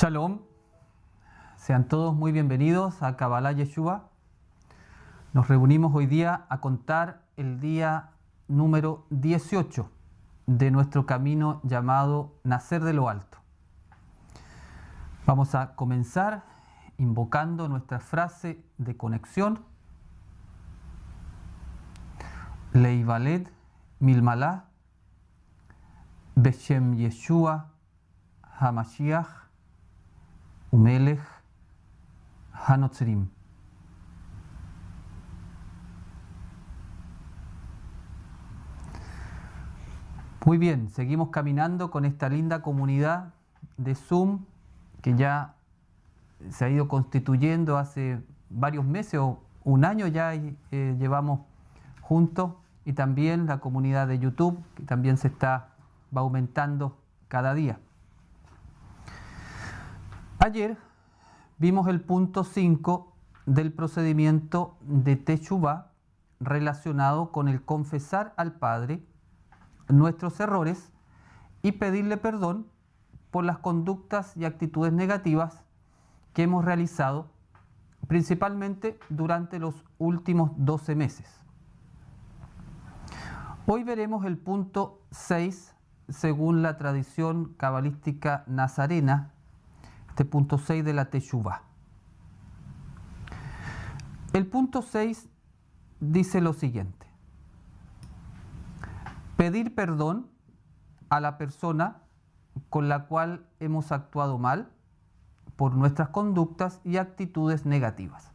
Shalom, sean todos muy bienvenidos a Kabbalah Yeshua. Nos reunimos hoy día a contar el día número 18 de nuestro camino llamado Nacer de lo Alto. Vamos a comenzar invocando nuestra frase de conexión. Leivaled Milmalah Beshem Yeshua HaMashiach Umelech Hanotzrim. Muy bien, seguimos caminando con esta linda comunidad de Zoom que ya se ha ido constituyendo hace varios meses o un año ya llevamos juntos, y también la comunidad de YouTube que también va aumentando cada día. Ayer vimos el punto 5 del procedimiento de Teshuvah relacionado con el confesar al Padre nuestros errores y pedirle perdón por las conductas y actitudes negativas que hemos realizado principalmente durante los últimos 12 meses. Hoy veremos el punto 6 según la tradición cabalística nazarena, este punto 6 de la Teshuvah. El punto 6 dice lo siguiente: pedir perdón a la persona con la cual hemos actuado mal por nuestras conductas y actitudes negativas.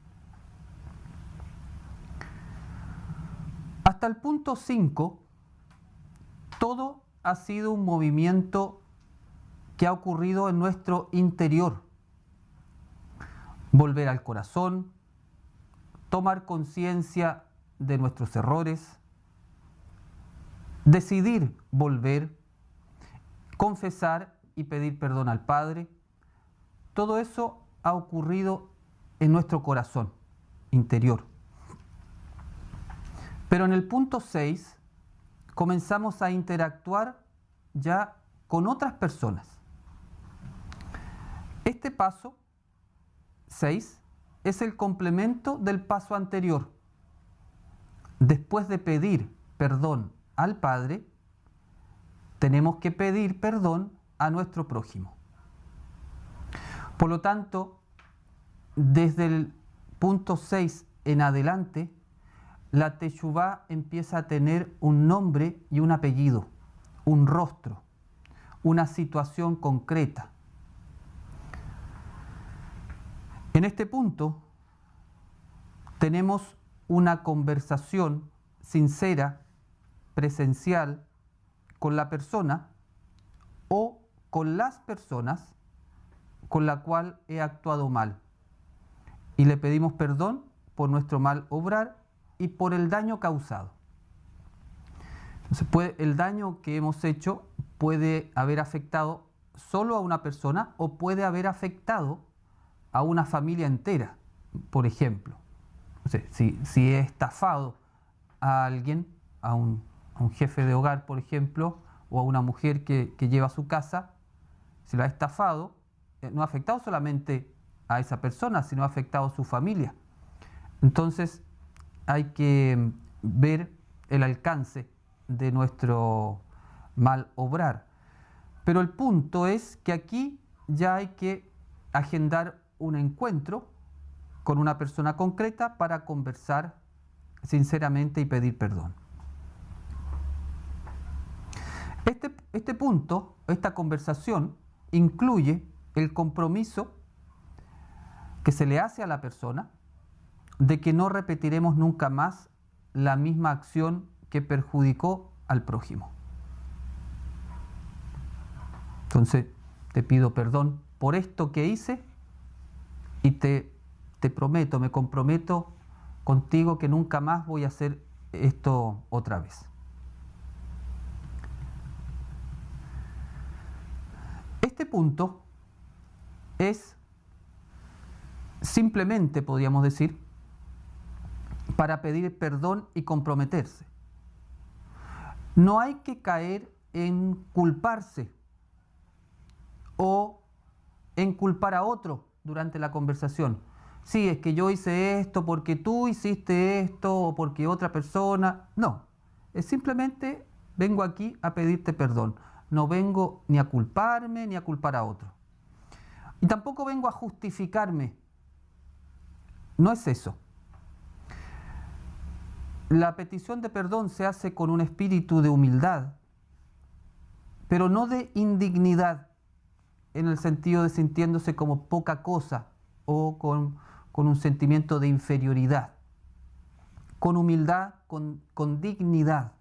Hasta el punto 5, todo ha sido un movimiento que ha ocurrido en nuestro interior. Volver al corazón, tomar conciencia de nuestros errores, decidir volver, confesar y pedir perdón al Padre. Todo eso ha ocurrido en nuestro corazón interior. Pero en el punto 6 comenzamos a interactuar ya con otras personas. Este paso 6 es el complemento del paso anterior. Después de pedir perdón al Padre, tenemos que pedir perdón a nuestro prójimo. Por lo tanto, desde el punto 6 en adelante, la Teshuvah empieza a tener un nombre y un apellido, un rostro, una situación concreta. En este punto tenemos una conversación sincera, presencial, con la persona o con las personas con la cual he actuado mal. Y le pedimos perdón por nuestro mal obrar y por el daño causado. Entonces, el daño que hemos hecho puede haber afectado solo a una persona o puede haber afectado a una familia entera, por ejemplo. O sea, si he estafado a alguien, a un jefe de hogar, por ejemplo, o a una mujer que lleva a su casa, si lo ha estafado, no ha afectado solamente a esa persona, sino ha afectado a su familia. Entonces hay que ver el alcance de nuestro mal obrar. Pero el punto es que aquí ya hay que agendar un encuentro con una persona concreta para conversar sinceramente y pedir perdón. Este punto, esta conversación, incluye el compromiso que se le hace a la persona de que no repetiremos nunca más la misma acción que perjudicó al prójimo. Entonces, te pido perdón por esto que hice y te prometo, me comprometo contigo que nunca más voy a hacer esto otra vez. Este punto es simplemente, podríamos decir, para pedir perdón y comprometerse. No hay que caer en culparse o en culpar a otro durante la conversación. Sí, es que yo hice esto porque tú hiciste esto o porque otra persona. No, es simplemente vengo aquí a pedirte perdón. No vengo ni a culparme ni a culpar a otro. Y tampoco vengo a justificarme. No es eso. La petición de perdón se hace con un espíritu de humildad, pero no de indignidad, en el sentido de sintiéndose como poca cosa o con un sentimiento de inferioridad. Con humildad, con dignidad.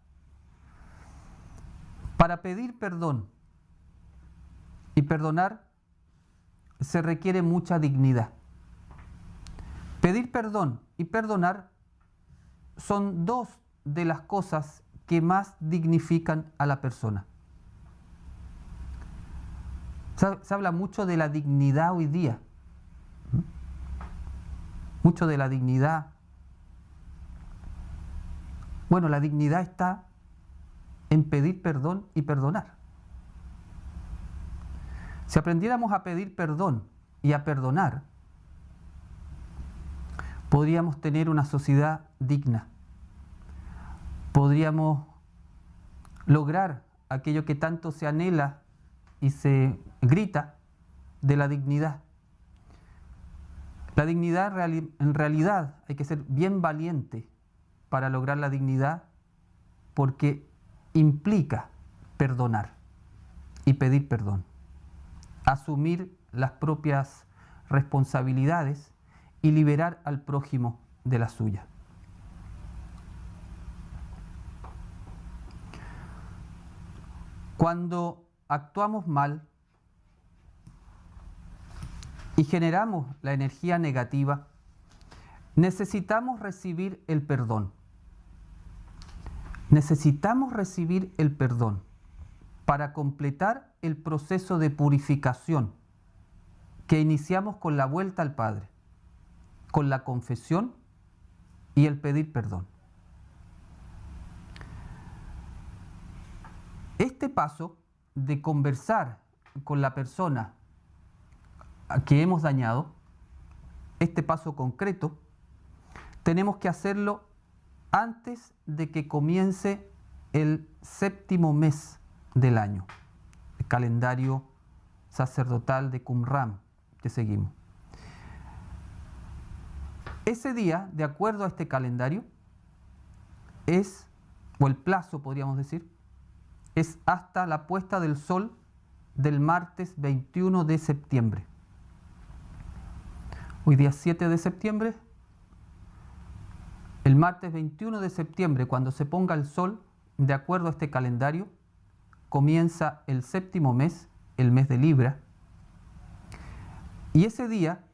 Para pedir perdón y perdonar se requiere mucha dignidad. Pedir perdón y perdonar son dos de las cosas que más dignifican a la persona. Se habla mucho de la dignidad hoy día. Mucho de la dignidad. Bueno, la dignidad está en pedir perdón y perdonar. Si aprendiéramos a pedir perdón y a perdonar, podríamos tener una sociedad digna. Podríamos lograr aquello que tanto se anhela y se grita de la dignidad. La dignidad, en realidad, hay que ser bien valiente para lograr la dignidad, porque implica perdonar y pedir perdón, asumir las propias responsabilidades y liberar al prójimo de la suya. Cuando actuamos mal y generamos la energía negativa, necesitamos recibir el perdón. Necesitamos recibir el perdón para completar el proceso de purificación que iniciamos con la vuelta al Padre, con la confesión y el pedir perdón. Este paso de conversar con la persona a que hemos dañado, este paso concreto, tenemos que hacerlo antes de que comience el 7º mes del año, el calendario sacerdotal de Qumran que seguimos. Ese día, de acuerdo a este calendario, o el plazo podríamos decir, es hasta la puesta del sol del martes 21 de septiembre. Hoy día 7 de septiembre, el martes 21 de septiembre, cuando se ponga el sol, de acuerdo a este calendario, comienza el 7º mes, el mes de Libra, y ese día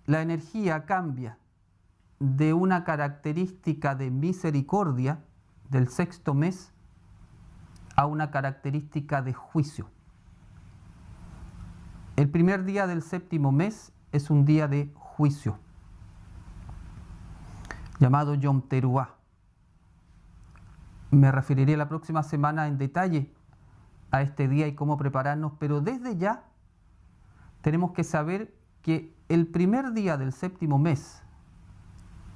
la energía cambia de una característica de misericordia del 6º mes a una característica de juicio. El primer día del 7º mes es un día de juicio, llamado Yom Teruah. Me referiré la próxima semana en detalle a este día y cómo prepararnos, pero desde ya tenemos que saber que el primer día del 7º mes,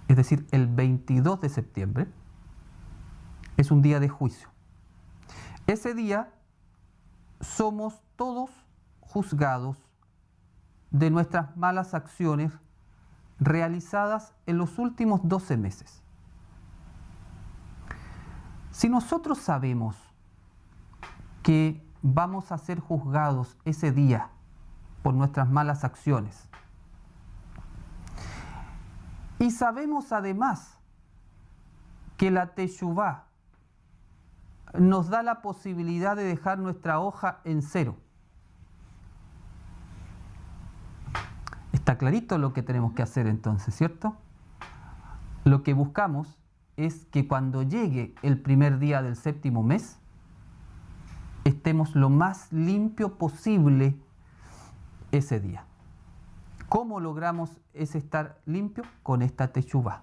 es decir, el 22 de septiembre, es un día de juicio. Ese día somos todos juzgados de nuestras malas acciones realizadas en los últimos 12 meses. Si nosotros sabemos que vamos a ser juzgados ese día por nuestras malas acciones, y sabemos además que la Teshuvá nos da la posibilidad de dejar nuestra hoja en cero. Está clarito lo que tenemos que hacer entonces, ¿cierto? Lo que buscamos es que cuando llegue el primer día del 7º mes, estemos lo más limpio posible ese día. ¿Cómo logramos ese estar limpio? Con esta Teshuvá.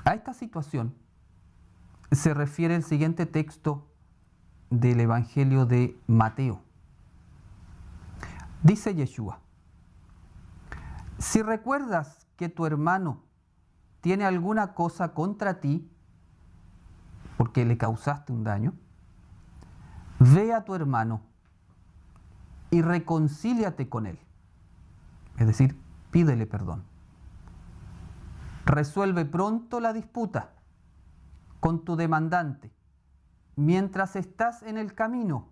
A esta situación se refiere el siguiente texto del Evangelio de Mateo. Dice Yeshua: si recuerdas que tu hermano tiene alguna cosa contra ti, porque le causaste un daño, ve a tu hermano y reconcíliate con él. Es decir, pídele perdón. Resuelve pronto la disputa con tu demandante mientras estás en el camino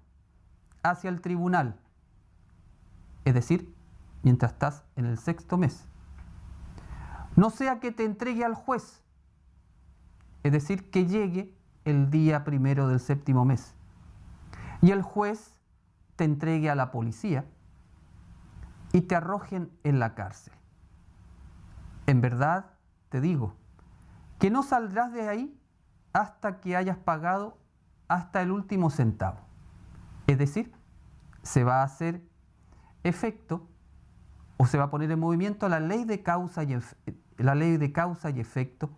hacia el tribunal. Es decir, mientras estás en el 6º mes. No sea que te entregue al juez, es decir, que llegue el día 1 del 7º mes y el juez te entregue a la policía y te arrojen en la cárcel. En verdad te digo que no saldrás de ahí hasta que hayas pagado hasta el último centavo. Es decir, se va a hacer efecto o se va a poner en movimiento la ley de causa y efecto,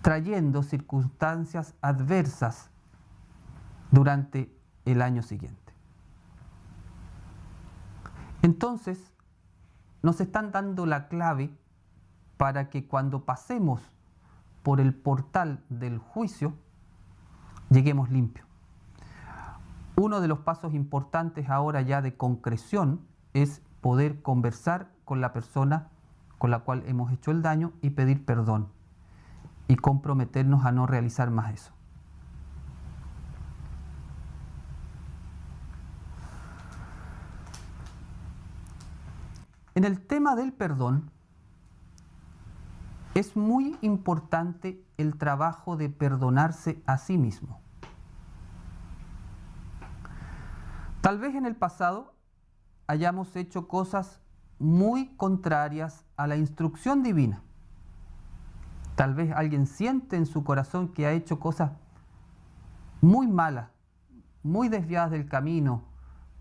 trayendo circunstancias adversas durante el año siguiente. Entonces, nos están dando la clave para que cuando pasemos por el portal del juicio, lleguemos limpios. Uno de los pasos importantes ahora ya de concreción es poder conversar con la persona con la cual hemos hecho el daño y pedir perdón y comprometernos a no realizar más eso. En el tema del perdón, es muy importante el trabajo de perdonarse a sí mismo. Tal vez en el pasado hayamos hecho cosas muy contrarias a la instrucción divina. Tal vez alguien siente en su corazón que ha hecho cosas muy malas, muy desviadas del camino,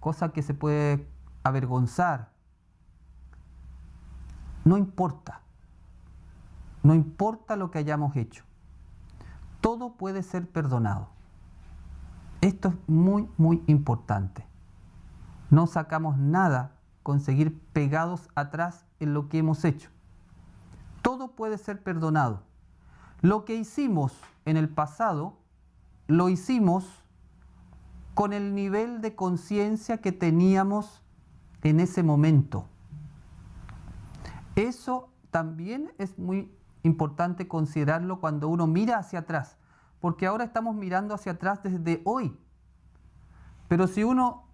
cosas que se puede avergonzar. No importa lo que hayamos hecho. Todo puede ser perdonado. Esto es muy, muy importante. No sacamos nada con seguir pegados atrás en lo que hemos hecho. Todo puede ser perdonado. Lo que hicimos en el pasado, lo hicimos con el nivel de conciencia que teníamos en ese momento. Eso también es muy importante considerarlo cuando uno mira hacia atrás, porque ahora estamos mirando hacia atrás desde hoy. Pero si uno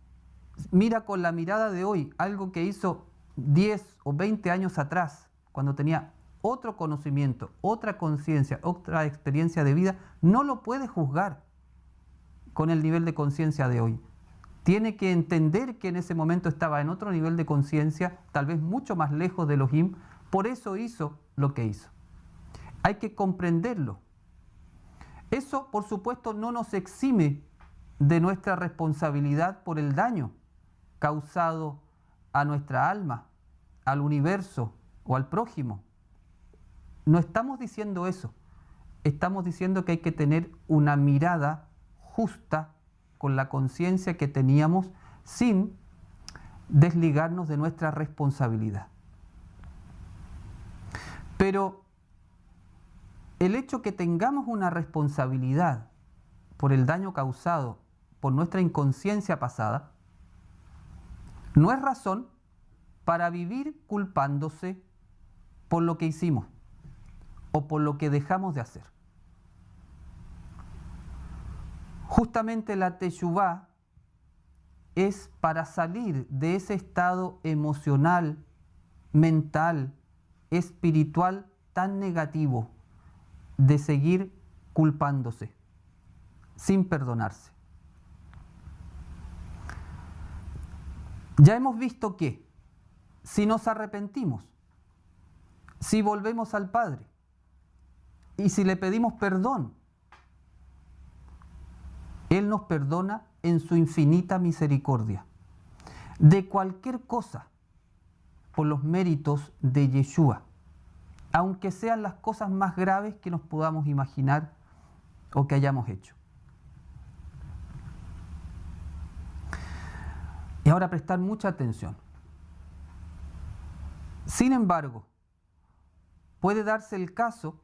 mira con la mirada de hoy algo que hizo 10 o 20 años atrás, cuando tenía otro conocimiento, otra conciencia, otra experiencia de vida, no lo puede juzgar con el nivel de conciencia de hoy. Tiene que entender que en ese momento estaba en otro nivel de conciencia, tal vez mucho más lejos de Elohim, por eso hizo lo que hizo. Hay que comprenderlo. Eso, por supuesto, no nos exime de nuestra responsabilidad por el daño causado a nuestra alma, al universo o al prójimo. No estamos diciendo eso. Estamos diciendo que hay que tener una mirada justa con la conciencia que teníamos sin desligarnos de nuestra responsabilidad. Pero el hecho que tengamos una responsabilidad por el daño causado por nuestra inconsciencia pasada no es razón para vivir culpándose por lo que hicimos o por lo que dejamos de hacer. Justamente la teshuvá es para salir de ese estado emocional, mental, espiritual tan negativo de seguir culpándose, sin perdonarse. Ya hemos visto que si nos arrepentimos, si volvemos al Padre y si le pedimos perdón, Él nos perdona en su infinita misericordia de cualquier cosa por los méritos de Yeshua, aunque sean las cosas más graves que nos podamos imaginar o que hayamos hecho. Y ahora prestar mucha atención. Sin embargo, puede darse el caso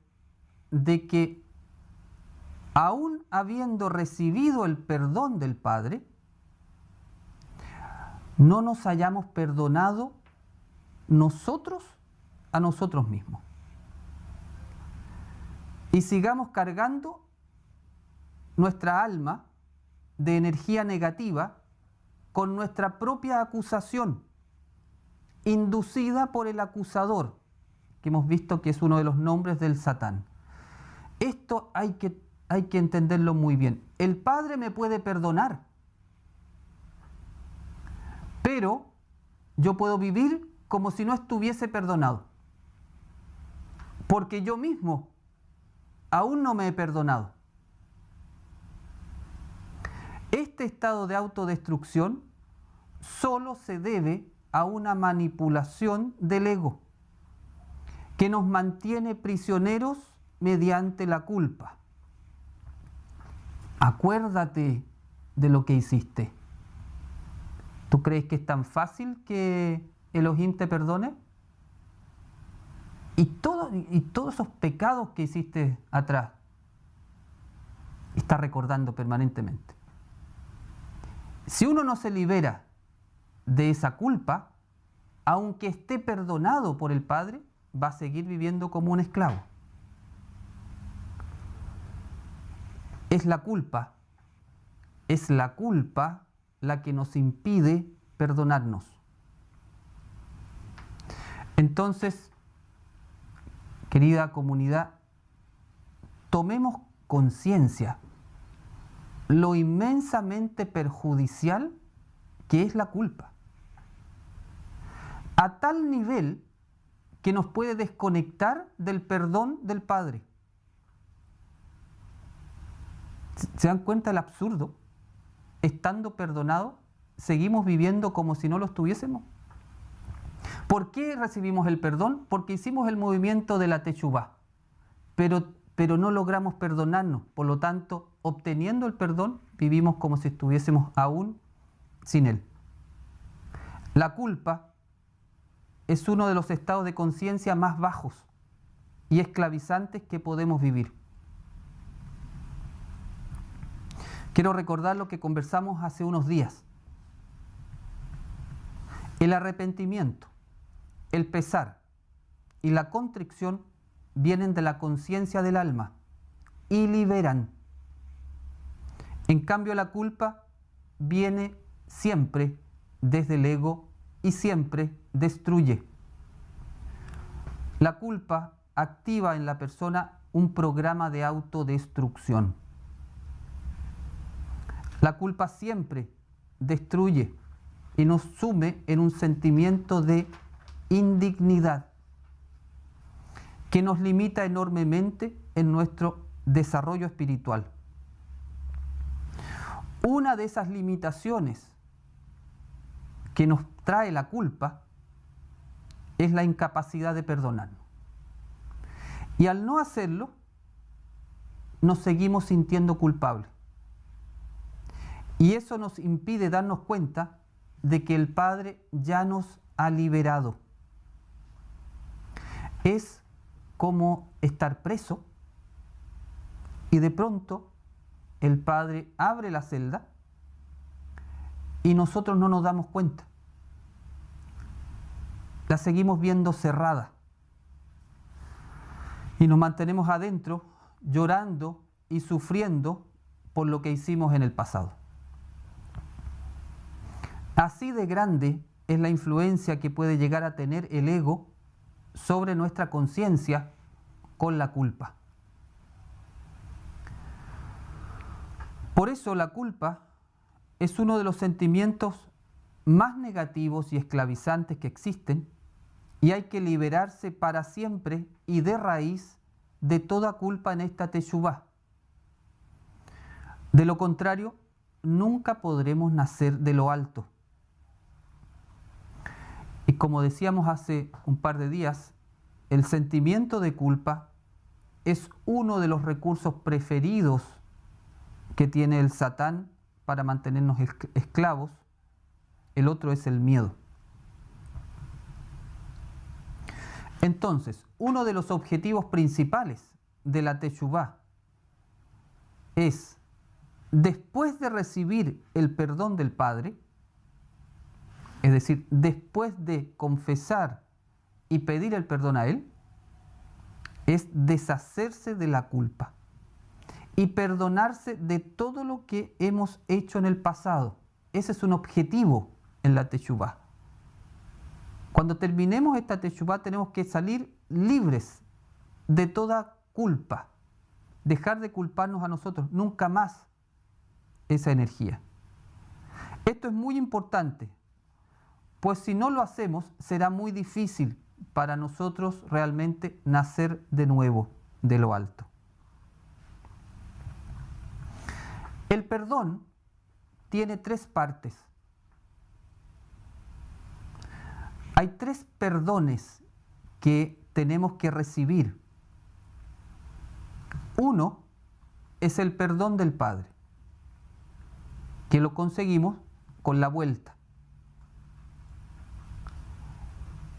de que, aún habiendo recibido el perdón del Padre, no nos hayamos perdonado nosotros a nosotros mismos. Y sigamos cargando nuestra alma de energía negativa con nuestra propia acusación, inducida por el acusador, que hemos visto que es uno de los nombres del Satán. Esto hay que entenderlo muy bien. El Padre me puede perdonar, pero yo puedo vivir como si no estuviese perdonado, porque yo mismo aún no me he perdonado. Este estado de autodestrucción solo se debe a una manipulación del ego, que nos mantiene prisioneros mediante la culpa. Acuérdate de lo que hiciste. ¿Tú crees que es tan fácil que Elohim te perdone? Y todos esos pecados que hiciste atrás, estás recordando permanentemente. Si uno no se libera de esa culpa, aunque esté perdonado por el Padre, va a seguir viviendo como un esclavo. Es la culpa la que nos impide perdonarnos. Entonces, querida comunidad, tomemos conciencia lo inmensamente perjudicial que es la culpa, a tal nivel que nos puede desconectar del perdón del Padre. ¿Se dan cuenta del absurdo? Estando perdonados, seguimos viviendo como si no lo estuviésemos. ¿Por qué recibimos el perdón? Porque hicimos el movimiento de la Teshuvá, pero no logramos perdonarnos. Por lo tanto, obteniendo el perdón, vivimos como si estuviésemos aún sin él. La culpa es uno de los estados de conciencia más bajos y esclavizantes que podemos vivir. Quiero recordar lo que conversamos hace unos días. El arrepentimiento, el pesar y la contrición vienen de la conciencia del alma y liberan. En cambio, la culpa viene siempre desde el ego y siempre destruye. La culpa activa en la persona un programa de autodestrucción. La culpa siempre destruye y nos sume en un sentimiento de indignidad que nos limita enormemente en nuestro desarrollo espiritual. Una de esas limitaciones que nos trae la culpa es la incapacidad de perdonarnos. Y al no hacerlo, nos seguimos sintiendo culpables. Y eso nos impide darnos cuenta de que el Padre ya nos ha liberado. Es como estar preso y de pronto el Padre abre la celda y nosotros no nos damos cuenta. La seguimos viendo cerrada y nos mantenemos adentro llorando y sufriendo por lo que hicimos en el pasado. Así de grande es la influencia que puede llegar a tener el ego sobre nuestra conciencia con la culpa. Por eso la culpa es uno de los sentimientos más negativos y esclavizantes que existen, y hay que liberarse para siempre y de raíz de toda culpa en esta Teshuvá. De lo contrario, nunca podremos nacer de lo alto. Y como decíamos hace un par de días, el sentimiento de culpa es uno de los recursos preferidos que tiene el Satán para mantenernos esclavos el otro es el miedo. Entonces, uno de los objetivos principales de la Teshuvá es, después de recibir el perdón del Padre, es decir, después de confesar y pedir el perdón a Él, es deshacerse de la culpa y perdonarse de todo lo que hemos hecho en el pasado. Ese es un objetivo en la Teshuvá. Cuando terminemos esta Teshuvá tenemos que salir libres de toda culpa, dejar de culparnos a nosotros, nunca más esa energía. Esto es muy importante, pues si no lo hacemos será muy difícil para nosotros realmente nacer de nuevo de lo alto. El perdón tiene 3 partes. Hay 3 perdones que tenemos que recibir. Uno es el perdón del Padre, que lo conseguimos con la vuelta.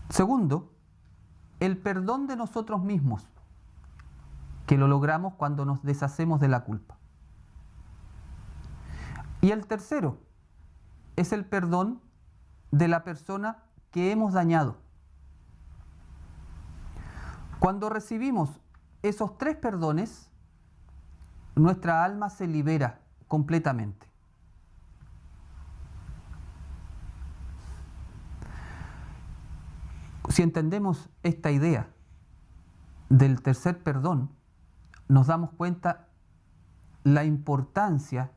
Segundo, el perdón de nosotros mismos, que lo logramos cuando nos deshacemos de la culpa. Y el tercero es el perdón de la persona que hemos dañado. Cuando recibimos esos 3 perdones, nuestra alma se libera completamente. Si entendemos esta idea del tercer perdón, nos damos cuenta la importancia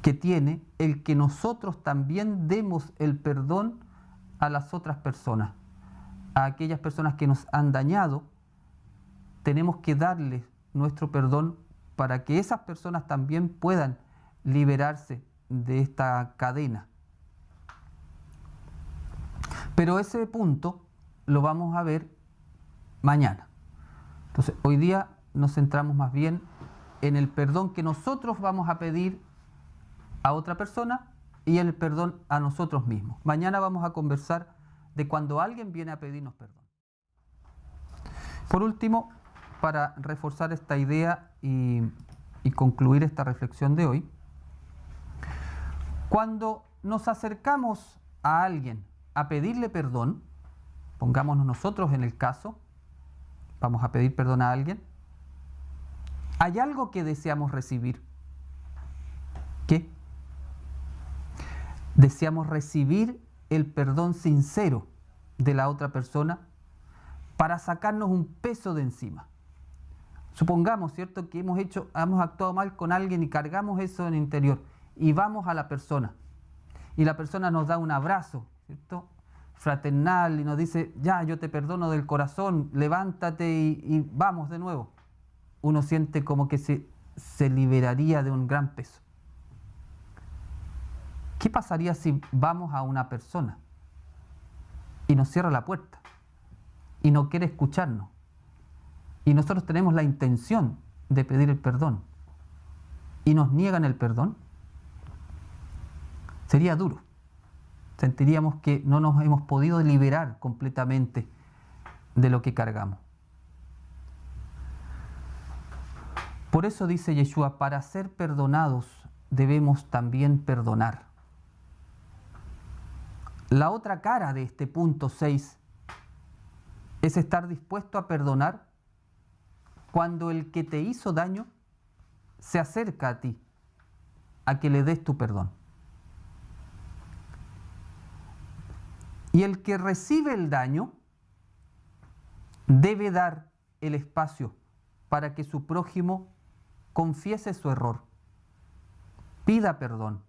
que tiene el que nosotros también demos el perdón a las otras personas. A aquellas personas que nos han dañado, tenemos que darles nuestro perdón para que esas personas también puedan liberarse de esta cadena. Pero ese punto lo vamos a ver mañana. Entonces, hoy día nos centramos más bien en el perdón que nosotros vamos a pedir a otra persona y el perdón a nosotros mismos. Mañana vamos a conversar de cuando alguien viene a pedirnos perdón. Por último, para reforzar esta idea y concluir esta reflexión de hoy, cuando nos acercamos a alguien a pedirle perdón, pongámonos nosotros en el caso, vamos a pedir perdón a alguien, hay algo que deseamos recibir. ¿Qué? Deseamos recibir el perdón sincero de la otra persona para sacarnos un peso de encima. Supongamos, ¿cierto?, que hemos actuado mal con alguien y cargamos eso en el interior y vamos a la persona y la persona nos da un abrazo, ¿cierto?, fraternal y nos dice, ya, yo te perdono del corazón, levántate y vamos de nuevo. Uno siente como que se liberaría de un gran peso. ¿Qué pasaría si vamos a una persona y nos cierra la puerta y no quiere escucharnos y nosotros tenemos la intención de pedir el perdón y nos niegan el perdón? Sería duro. Sentiríamos que no nos hemos podido liberar completamente de lo que cargamos. Por eso dice Yeshua, para ser perdonados debemos también perdonar. La otra cara de este punto 6 es estar dispuesto a perdonar cuando el que te hizo daño se acerca a ti, a que le des tu perdón. Y el que recibe el daño debe dar el espacio para que su prójimo confiese su error, pida perdón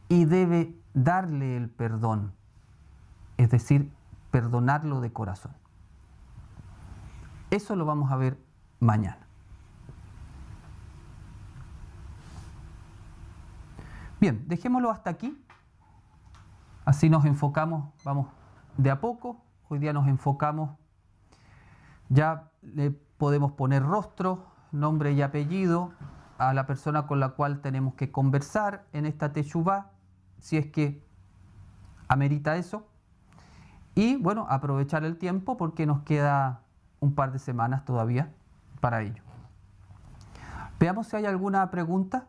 y debe darle el perdón, es decir, perdonarlo de corazón. Eso lo vamos a ver mañana. Bien, dejémoslo hasta aquí. Así nos enfocamos, vamos de a poco. Hoy día nos enfocamos, ya le podemos poner rostro, nombre y apellido a la persona con la cual tenemos que conversar en esta Teshuvá. si es que amerita eso. Y bueno, aprovechar el tiempo porque nos queda un par de semanas todavía para ello. Veamos si hay alguna pregunta.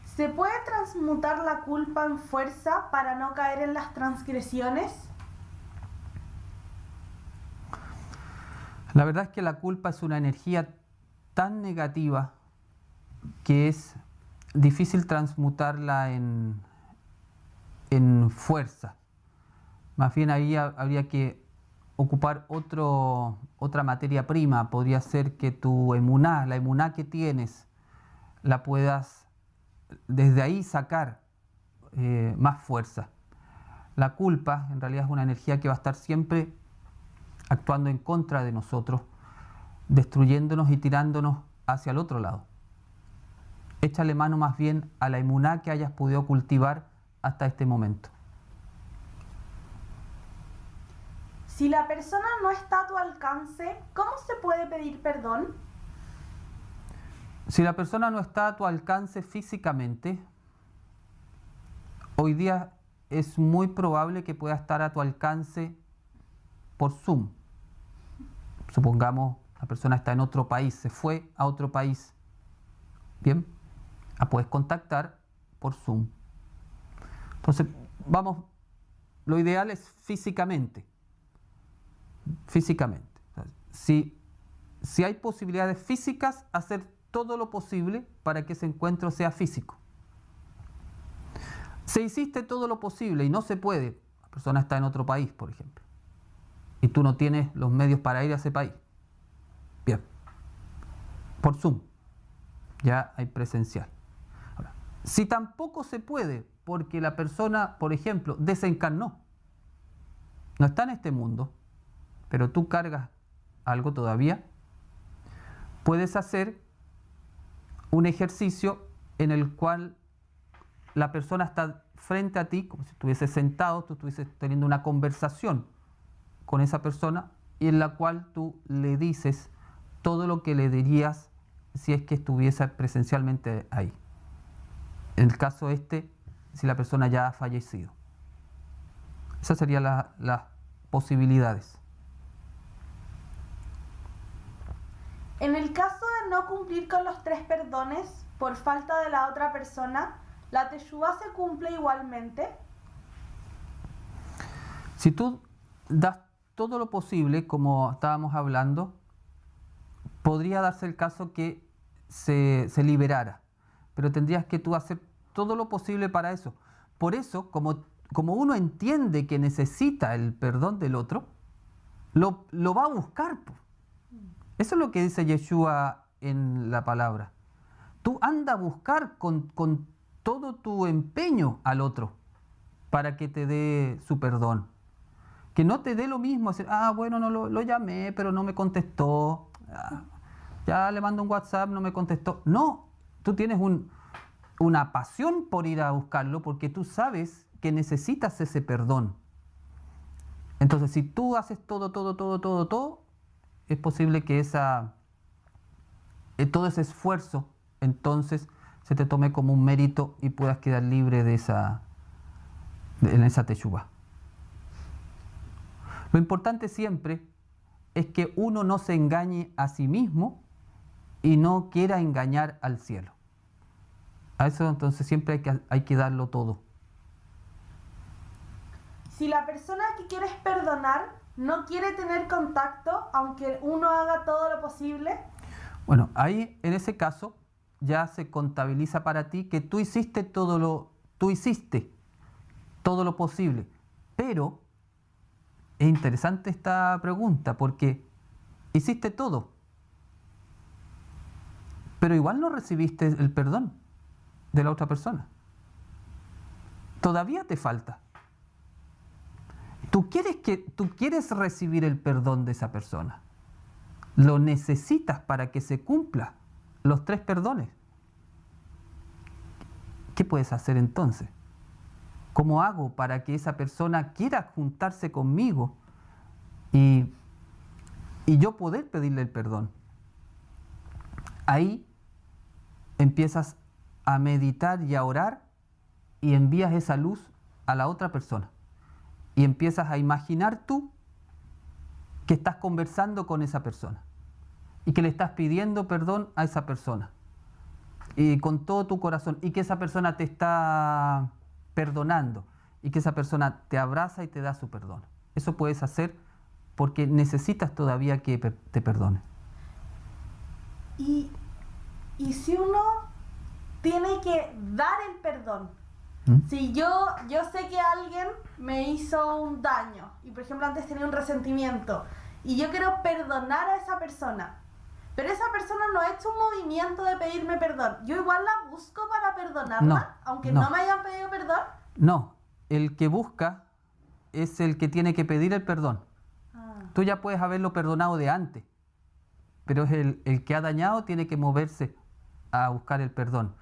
¿Se puede transmutar la culpa en fuerza para no caer en las transgresiones? La verdad es que la culpa es una energía tan negativa que es difícil transmutarla en fuerza. Más bien ahí habría que ocupar otra materia prima. Podría ser que tu emuná, la emuná que tienes, la puedas desde ahí sacar más fuerza. La culpa en realidad es una energía que va a estar siempre actuando en contra de nosotros, destruyéndonos y tirándonos hacia el otro lado. Échale mano más bien a la emuná que hayas podido cultivar hasta este momento. Si la persona no está a tu alcance, ¿cómo se puede pedir perdón? Si la persona no está a tu alcance físicamente, hoy día es muy probable que pueda estar a tu alcance por Zoom. Supongamos la persona está en otro país, se fue a otro país. Bien, la puedes contactar por Zoom. Entonces, vamos, lo ideal es físicamente. Físicamente. Si hay posibilidades físicas, hacer todo lo posible para que ese encuentro sea físico. Si hiciste todo lo posible y no se puede, la persona está en otro país, por ejemplo, y tú no tienes los medios para ir a ese país, bien, por Zoom, ya hay presencial. Ahora, si tampoco se puede, porque la persona, por ejemplo, desencarnó, no está en este mundo, pero tú cargas algo todavía, puedes hacer un ejercicio en el cual la persona está frente a ti, como si estuviese sentado, tú estuvieses teniendo una conversación con esa persona y en la cual tú le dices todo lo que le dirías si es que estuviese presencialmente ahí. En el caso si la persona ya ha fallecido. Esas serían las posibilidades. En el caso de no cumplir con los 3 perdones por falta de la otra persona, ¿la teshuvá se cumple igualmente? Si tú das todo lo posible, como estábamos hablando, podría darse el caso que se liberara, pero tendrías que tú hacer todo lo posible para eso. Por eso, como uno entiende que necesita el perdón del otro, lo va a buscar. Eso es lo que dice Yeshua en la palabra. Tú anda a buscar con todo tu empeño al otro para que te dé su perdón. Que no te dé lo mismo, decir, bueno, no lo llamé, pero no me contestó. Ya le mando un WhatsApp, no me contestó. No, tú tienes una pasión por ir a buscarlo porque tú sabes que necesitas ese perdón. Entonces, si tú haces todo, es posible que todo ese esfuerzo entonces se te tome como un mérito y puedas quedar libre en esa teshuvá. Lo importante siempre es que uno no se engañe a sí mismo y no quiera engañar al cielo. A eso entonces siempre hay que darlo todo. Si la persona que quieres perdonar no quiere tener contacto, aunque uno haga todo lo posible. Bueno, ahí en ese caso ya se contabiliza para ti que tú hiciste todo lo posible. Pero es interesante esta pregunta porque hiciste todo, pero igual no recibiste el perdón de la otra persona. Todavía te falta. Tú quieres recibir el perdón de esa persona. Lo necesitas para que se cumpla los 3 perdones. ¿Qué puedes hacer entonces? ¿Cómo hago para que esa persona quiera juntarse conmigo y yo poder pedirle el perdón? Ahí empiezas a meditar y a orar y envías esa luz a la otra persona. Y empiezas a imaginar tú que estás conversando con esa persona y que le estás pidiendo perdón a esa persona y con todo tu corazón, y que esa persona te está perdonando y que esa persona te abraza y te da su perdón. Eso puedes hacer porque necesitas todavía que te perdone. Y si uno tiene que dar el perdón, si yo sé que alguien me hizo un daño y por ejemplo antes tenía un resentimiento y yo quiero perdonar a esa persona, pero esa persona no ha hecho un movimiento de pedirme perdón, ¿yo igual la busco para perdonarla? Aunque no me hayan pedido perdón. No, el que busca es el que tiene que pedir el perdón. Tú ya puedes haberlo perdonado de antes, pero es el que ha dañado tiene que moverse a buscar el perdón.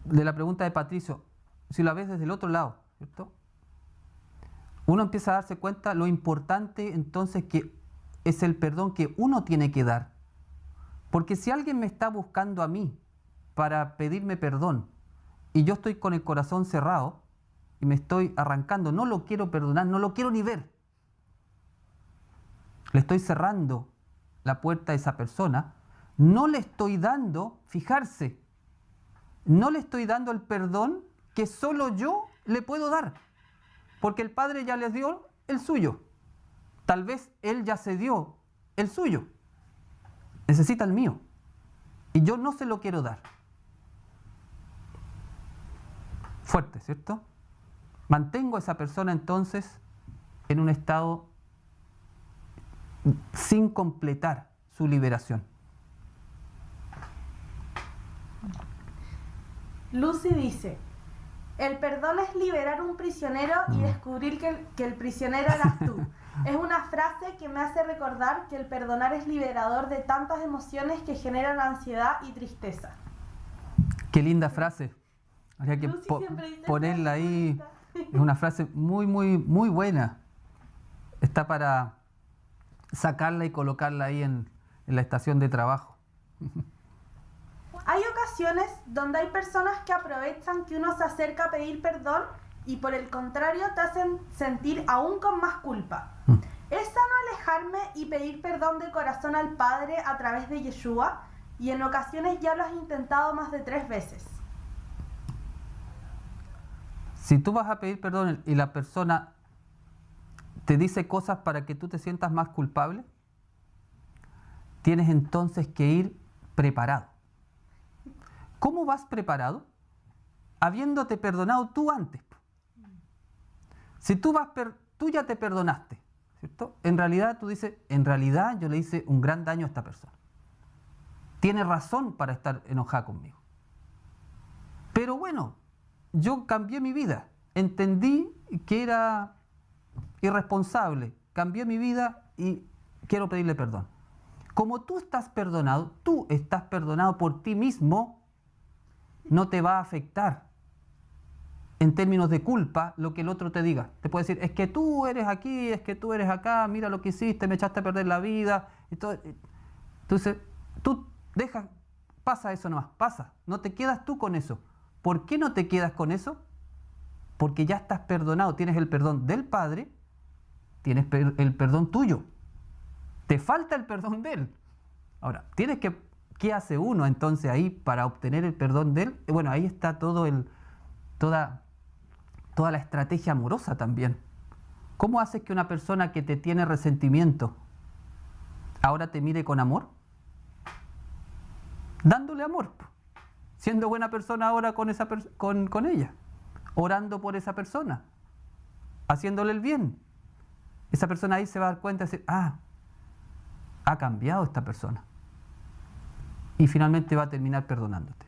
De la pregunta de Patricio, si la ves desde el otro lado, ¿cierto? Uno empieza a darse cuenta lo importante entonces que es el perdón que uno tiene que dar. Porque si alguien me está buscando a mí para pedirme perdón y yo estoy con el corazón cerrado y me estoy arrancando, no lo quiero perdonar, no lo quiero ni ver, le estoy cerrando la puerta a esa persona, no le estoy dando, fijarse, no le estoy dando el perdón que solo yo le puedo dar, porque el Padre ya les dio el suyo. Tal vez Él ya se dio el suyo, necesita el mío, y yo no se lo quiero dar. Fuerte, ¿cierto? Mantengo a esa persona entonces en un estado sin completar su liberación. Lucy dice, el perdón es liberar un prisionero y descubrir que el prisionero eras tú. Es una frase que me hace recordar que el perdonar es liberador de tantas emociones que generan ansiedad y tristeza. Qué linda frase. Habría que ponerla ahí. Es una frase muy, muy, muy buena. Está para sacarla y colocarla ahí en la estación de trabajo. Hay ocasiones donde hay personas que aprovechan que uno se acerca a pedir perdón y por el contrario te hacen sentir aún con más culpa. ¿Es sano alejarme y pedir perdón de corazón al Padre a través de Yeshua? Y en ocasiones ya lo has intentado más de 3 veces. Si tú vas a pedir perdón y la persona te dice cosas para que tú te sientas más culpable, tienes entonces que ir preparado. ¿Cómo vas preparado? Habiéndote perdonado tú antes. Si tú ya te perdonaste, ¿cierto? En realidad tú dices, en realidad yo le hice un gran daño a esta persona. Tiene razón para estar enojada conmigo. Pero bueno, yo cambié mi vida. Entendí que era irresponsable. Cambié mi vida y quiero pedirle perdón. Como tú estás perdonado por ti mismo, no te va a afectar en términos de culpa lo que el otro te diga. Te puede decir, es que tú eres aquí, es que tú eres acá, mira lo que hiciste, me echaste a perder la vida. Entonces, tú pasa eso nomás, pasa. No te quedas tú con eso. ¿Por qué no te quedas con eso? Porque ya estás perdonado, tienes el perdón del Padre, tienes el perdón tuyo. Te falta el perdón de Él. Ahora, ¿qué hace uno entonces ahí para obtener el perdón de Él? Bueno, ahí está toda la estrategia amorosa también. ¿Cómo haces que una persona que te tiene resentimiento ahora te mire con amor? Dándole amor, siendo buena persona ahora con ella, orando por esa persona, haciéndole el bien. Esa persona ahí se va a dar cuenta y decir, ha cambiado esta persona. Y finalmente va a terminar perdonándote.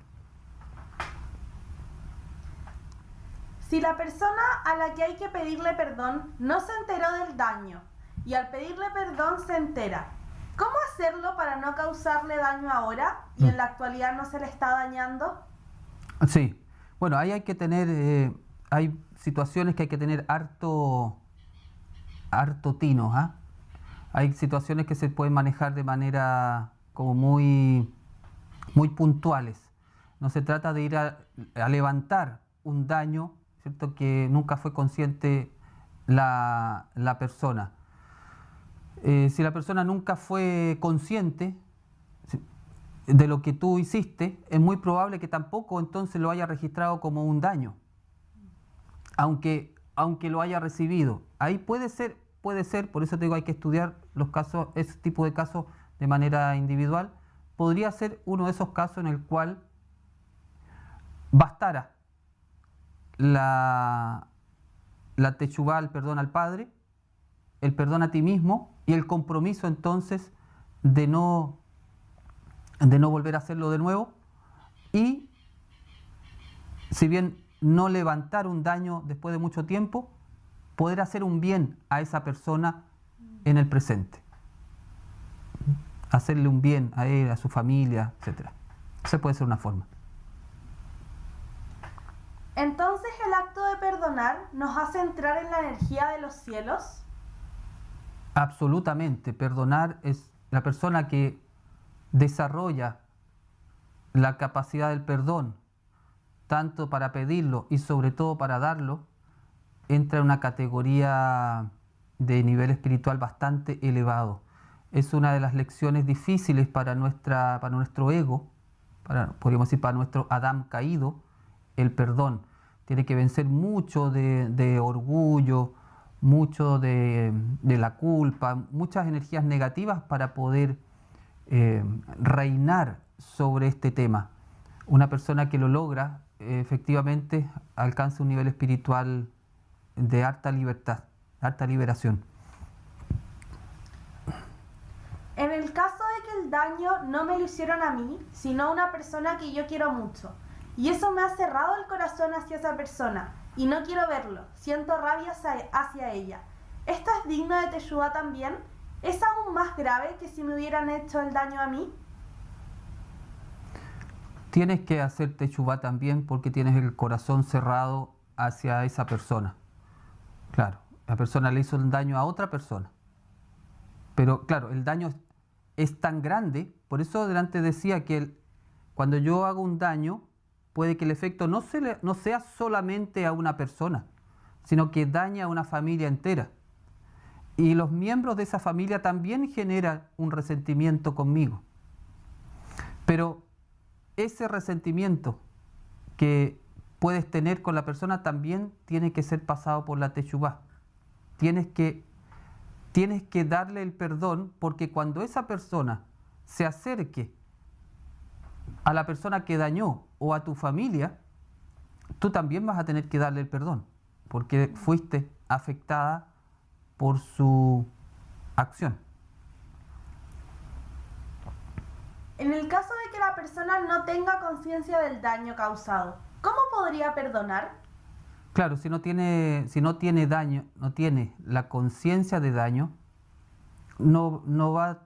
Si la persona a la que hay que pedirle perdón no se enteró del daño y al pedirle perdón se entera, ¿cómo hacerlo para no causarle daño ahora y en la actualidad no se le está dañando? Sí, bueno, ahí hay que tener, hay situaciones que hay que tener harto tino, ¿ah? Hay situaciones que se pueden manejar de manera como muy puntuales. No se trata de ir a levantar un daño, ¿cierto?, que nunca fue consciente la persona. Si la persona nunca fue consciente de lo que tú hiciste, es muy probable que tampoco entonces lo haya registrado como un daño, aunque lo haya recibido. Ahí puede ser, por eso te digo, hay que estudiar los casos, ese tipo de casos de manera individual. Podría ser uno de esos casos en el cual bastara la techuvá, el perdón al Padre, el perdón a ti mismo y el compromiso entonces de no volver a hacerlo de nuevo, y si bien no levantar un daño después de mucho tiempo, poder hacer un bien a esa persona en el presente, hacerle un bien a él, a su familia, etc. Esa puede ser una forma. Entonces, ¿el acto de perdonar nos hace entrar en la energía de los cielos? Absolutamente. Perdonar es la persona que desarrolla la capacidad del perdón, tanto para pedirlo y sobre todo para darlo, entra en una categoría de nivel espiritual bastante elevado. Es una de las lecciones difíciles para nuestro ego, podríamos decir para nuestro Adán caído, el perdón. Tiene que vencer mucho de orgullo, mucho de la culpa, muchas energías negativas para poder reinar sobre este tema. Una persona que lo logra, efectivamente, alcanza un nivel espiritual de harta libertad, harta liberación. En el caso de que el daño no me lo hicieron a mí, sino a una persona que yo quiero mucho, y eso me ha cerrado el corazón hacia esa persona, y no quiero verlo, siento rabia hacia ella, ¿esto es digno de teshuvá también? ¿Es aún más grave que si me hubieran hecho el daño a mí? Tienes que hacer teshuvá también porque tienes el corazón cerrado hacia esa persona. Claro, la persona le hizo el daño a otra persona. Pero claro, el daño es tan grande, por eso delante decía que cuando yo hago un daño, puede que el efecto no sea solamente a una persona, sino que daña a una familia entera. Y los miembros de esa familia también generan un resentimiento conmigo. Pero ese resentimiento que puedes tener con la persona también tiene que ser pasado por la teshuvá. Tienes que darle el perdón, porque cuando esa persona se acerque a la persona que dañó o a tu familia, tú también vas a tener que darle el perdón, porque fuiste afectada por su acción. En el caso de que la persona no tenga conciencia del daño causado, ¿cómo podría perdonar? Claro, si no tiene daño, no tiene la conciencia de daño, no va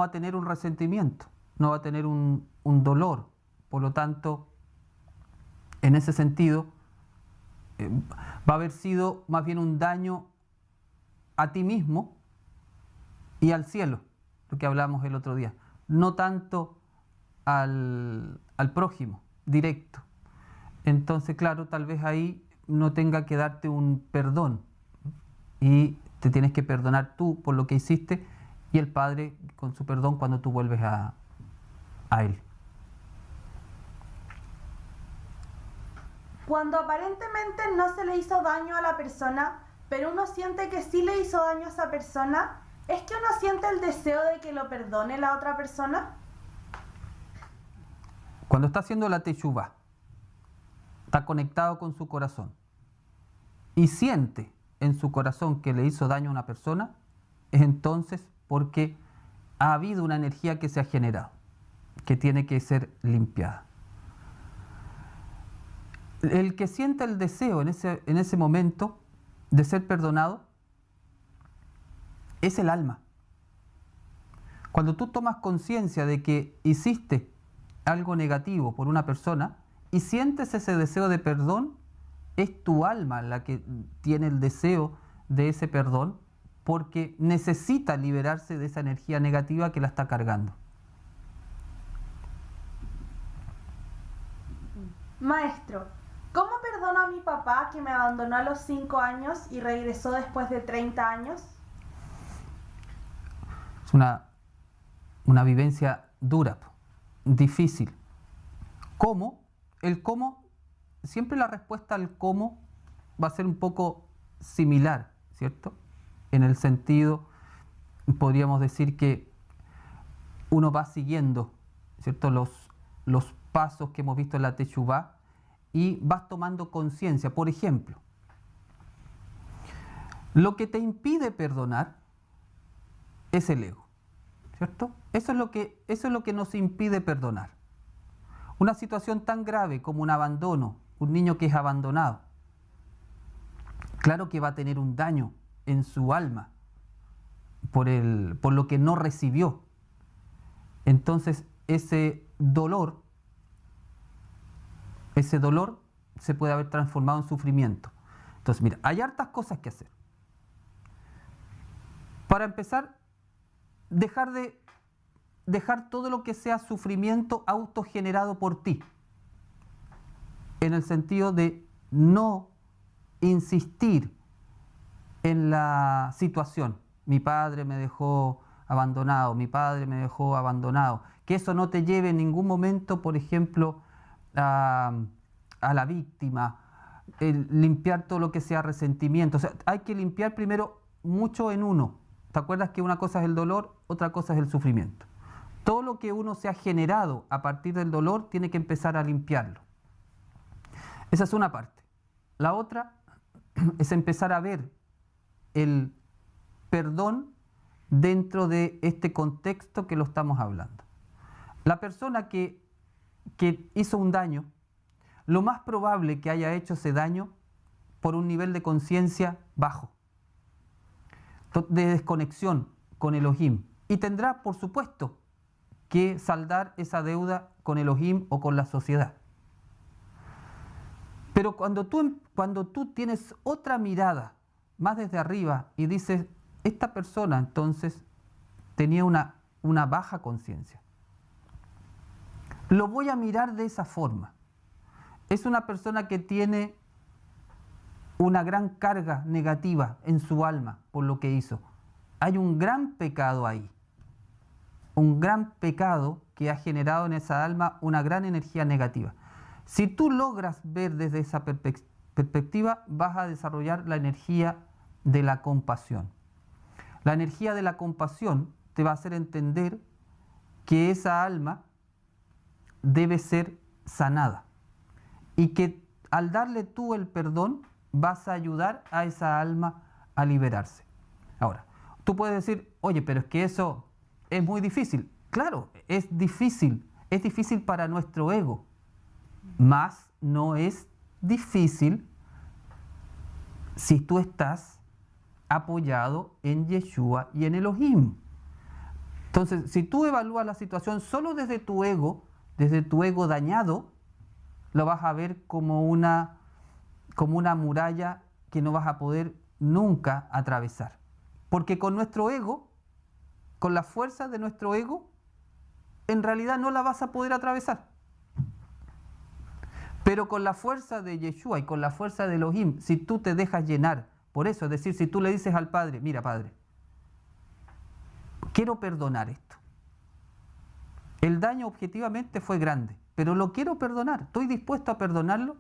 a tener un resentimiento, no va a tener un dolor. Por lo tanto, en ese sentido, va a haber sido más bien un daño a ti mismo y al cielo, lo que hablamos el otro día, no tanto al prójimo directo. Entonces, claro, tal vez ahí no tenga que darte un perdón y te tienes que perdonar tú por lo que hiciste y el Padre con su perdón cuando tú vuelves a Él. Cuando aparentemente no se le hizo daño a la persona, pero uno siente que sí le hizo daño a esa persona, ¿es que uno siente el deseo de que lo perdone la otra persona? Cuando está haciendo la teshuvá, está conectado con su corazón y siente en su corazón que le hizo daño a una persona, es entonces porque ha habido una energía que se ha generado, que tiene que ser limpiada. El que siente el deseo en ese momento de ser perdonado es el alma. Cuando tú tomas conciencia de que hiciste algo negativo por una persona y sientes ese deseo de perdón, es tu alma la que tiene el deseo de ese perdón porque necesita liberarse de esa energía negativa que la está cargando. Maestro, ¿cómo perdono a mi papá que me abandonó a los 5 años y regresó después de 30 años? Es una vivencia dura, difícil. ¿Cómo? El cómo, siempre la respuesta al cómo va a ser un poco similar, ¿cierto? En el sentido, podríamos decir que uno va siguiendo, ¿cierto? Los pasos que hemos visto en la Teshuvá y vas tomando conciencia. Por ejemplo, lo que te impide perdonar es el ego, ¿cierto? Eso es lo que nos impide perdonar. Una situación tan grave como un abandono, un niño que es abandonado, claro que va a tener un daño en su alma por lo que no recibió. Entonces ese dolor se puede haber transformado en sufrimiento. Entonces, mira, hay hartas cosas que hacer. Para empezar, dejar todo lo que sea sufrimiento autogenerado por ti, en el sentido de no insistir en la situación. Mi padre me dejó abandonado, mi padre me dejó abandonado. Que eso no te lleve en ningún momento, por ejemplo, a la víctima, limpiar todo lo que sea resentimiento. O sea, hay que limpiar primero mucho en uno. ¿Te acuerdas que una cosa es el dolor, otra cosa es el sufrimiento? Todo lo que uno se ha generado a partir del dolor tiene que empezar a limpiarlo. Esa es una parte. La otra es empezar a ver el perdón dentro de este contexto que lo estamos hablando. La persona que hizo un daño, lo más probable que haya hecho ese daño por un nivel de conciencia bajo, de desconexión con Elohim. Y tendrá, por supuesto, que saldar esa deuda con Elohim o con la sociedad. Pero cuando tú tienes otra mirada, más desde arriba, y dices, esta persona entonces tenía una baja conciencia, lo voy a mirar de esa forma. Es una persona que tiene una gran carga negativa en su alma por lo que hizo. Hay un gran pecado ahí. Un gran pecado que ha generado en esa alma una gran energía negativa. Si tú logras ver desde esa perspectiva, vas a desarrollar la energía de la compasión. La energía de la compasión te va a hacer entender que esa alma debe ser sanada y que al darle tú el perdón vas a ayudar a esa alma a liberarse. Ahora, tú puedes decir, oye, pero es que eso es muy difícil. Claro, es difícil para nuestro ego, mas no es difícil si tú estás apoyado en Yeshua y en Elohim. Entonces, si tú evalúas la situación solo desde tu ego dañado, lo vas a ver como una muralla que no vas a poder nunca atravesar. Porque con nuestro ego, con la fuerza de nuestro ego, en realidad no la vas a poder atravesar. Pero con la fuerza de Yeshua y con la fuerza de Elohim, si tú te dejas llenar, por eso, es decir, si tú le dices al Padre, mira Padre, quiero perdonar esto. El daño objetivamente fue grande, pero lo quiero perdonar, estoy dispuesto a perdonarlo.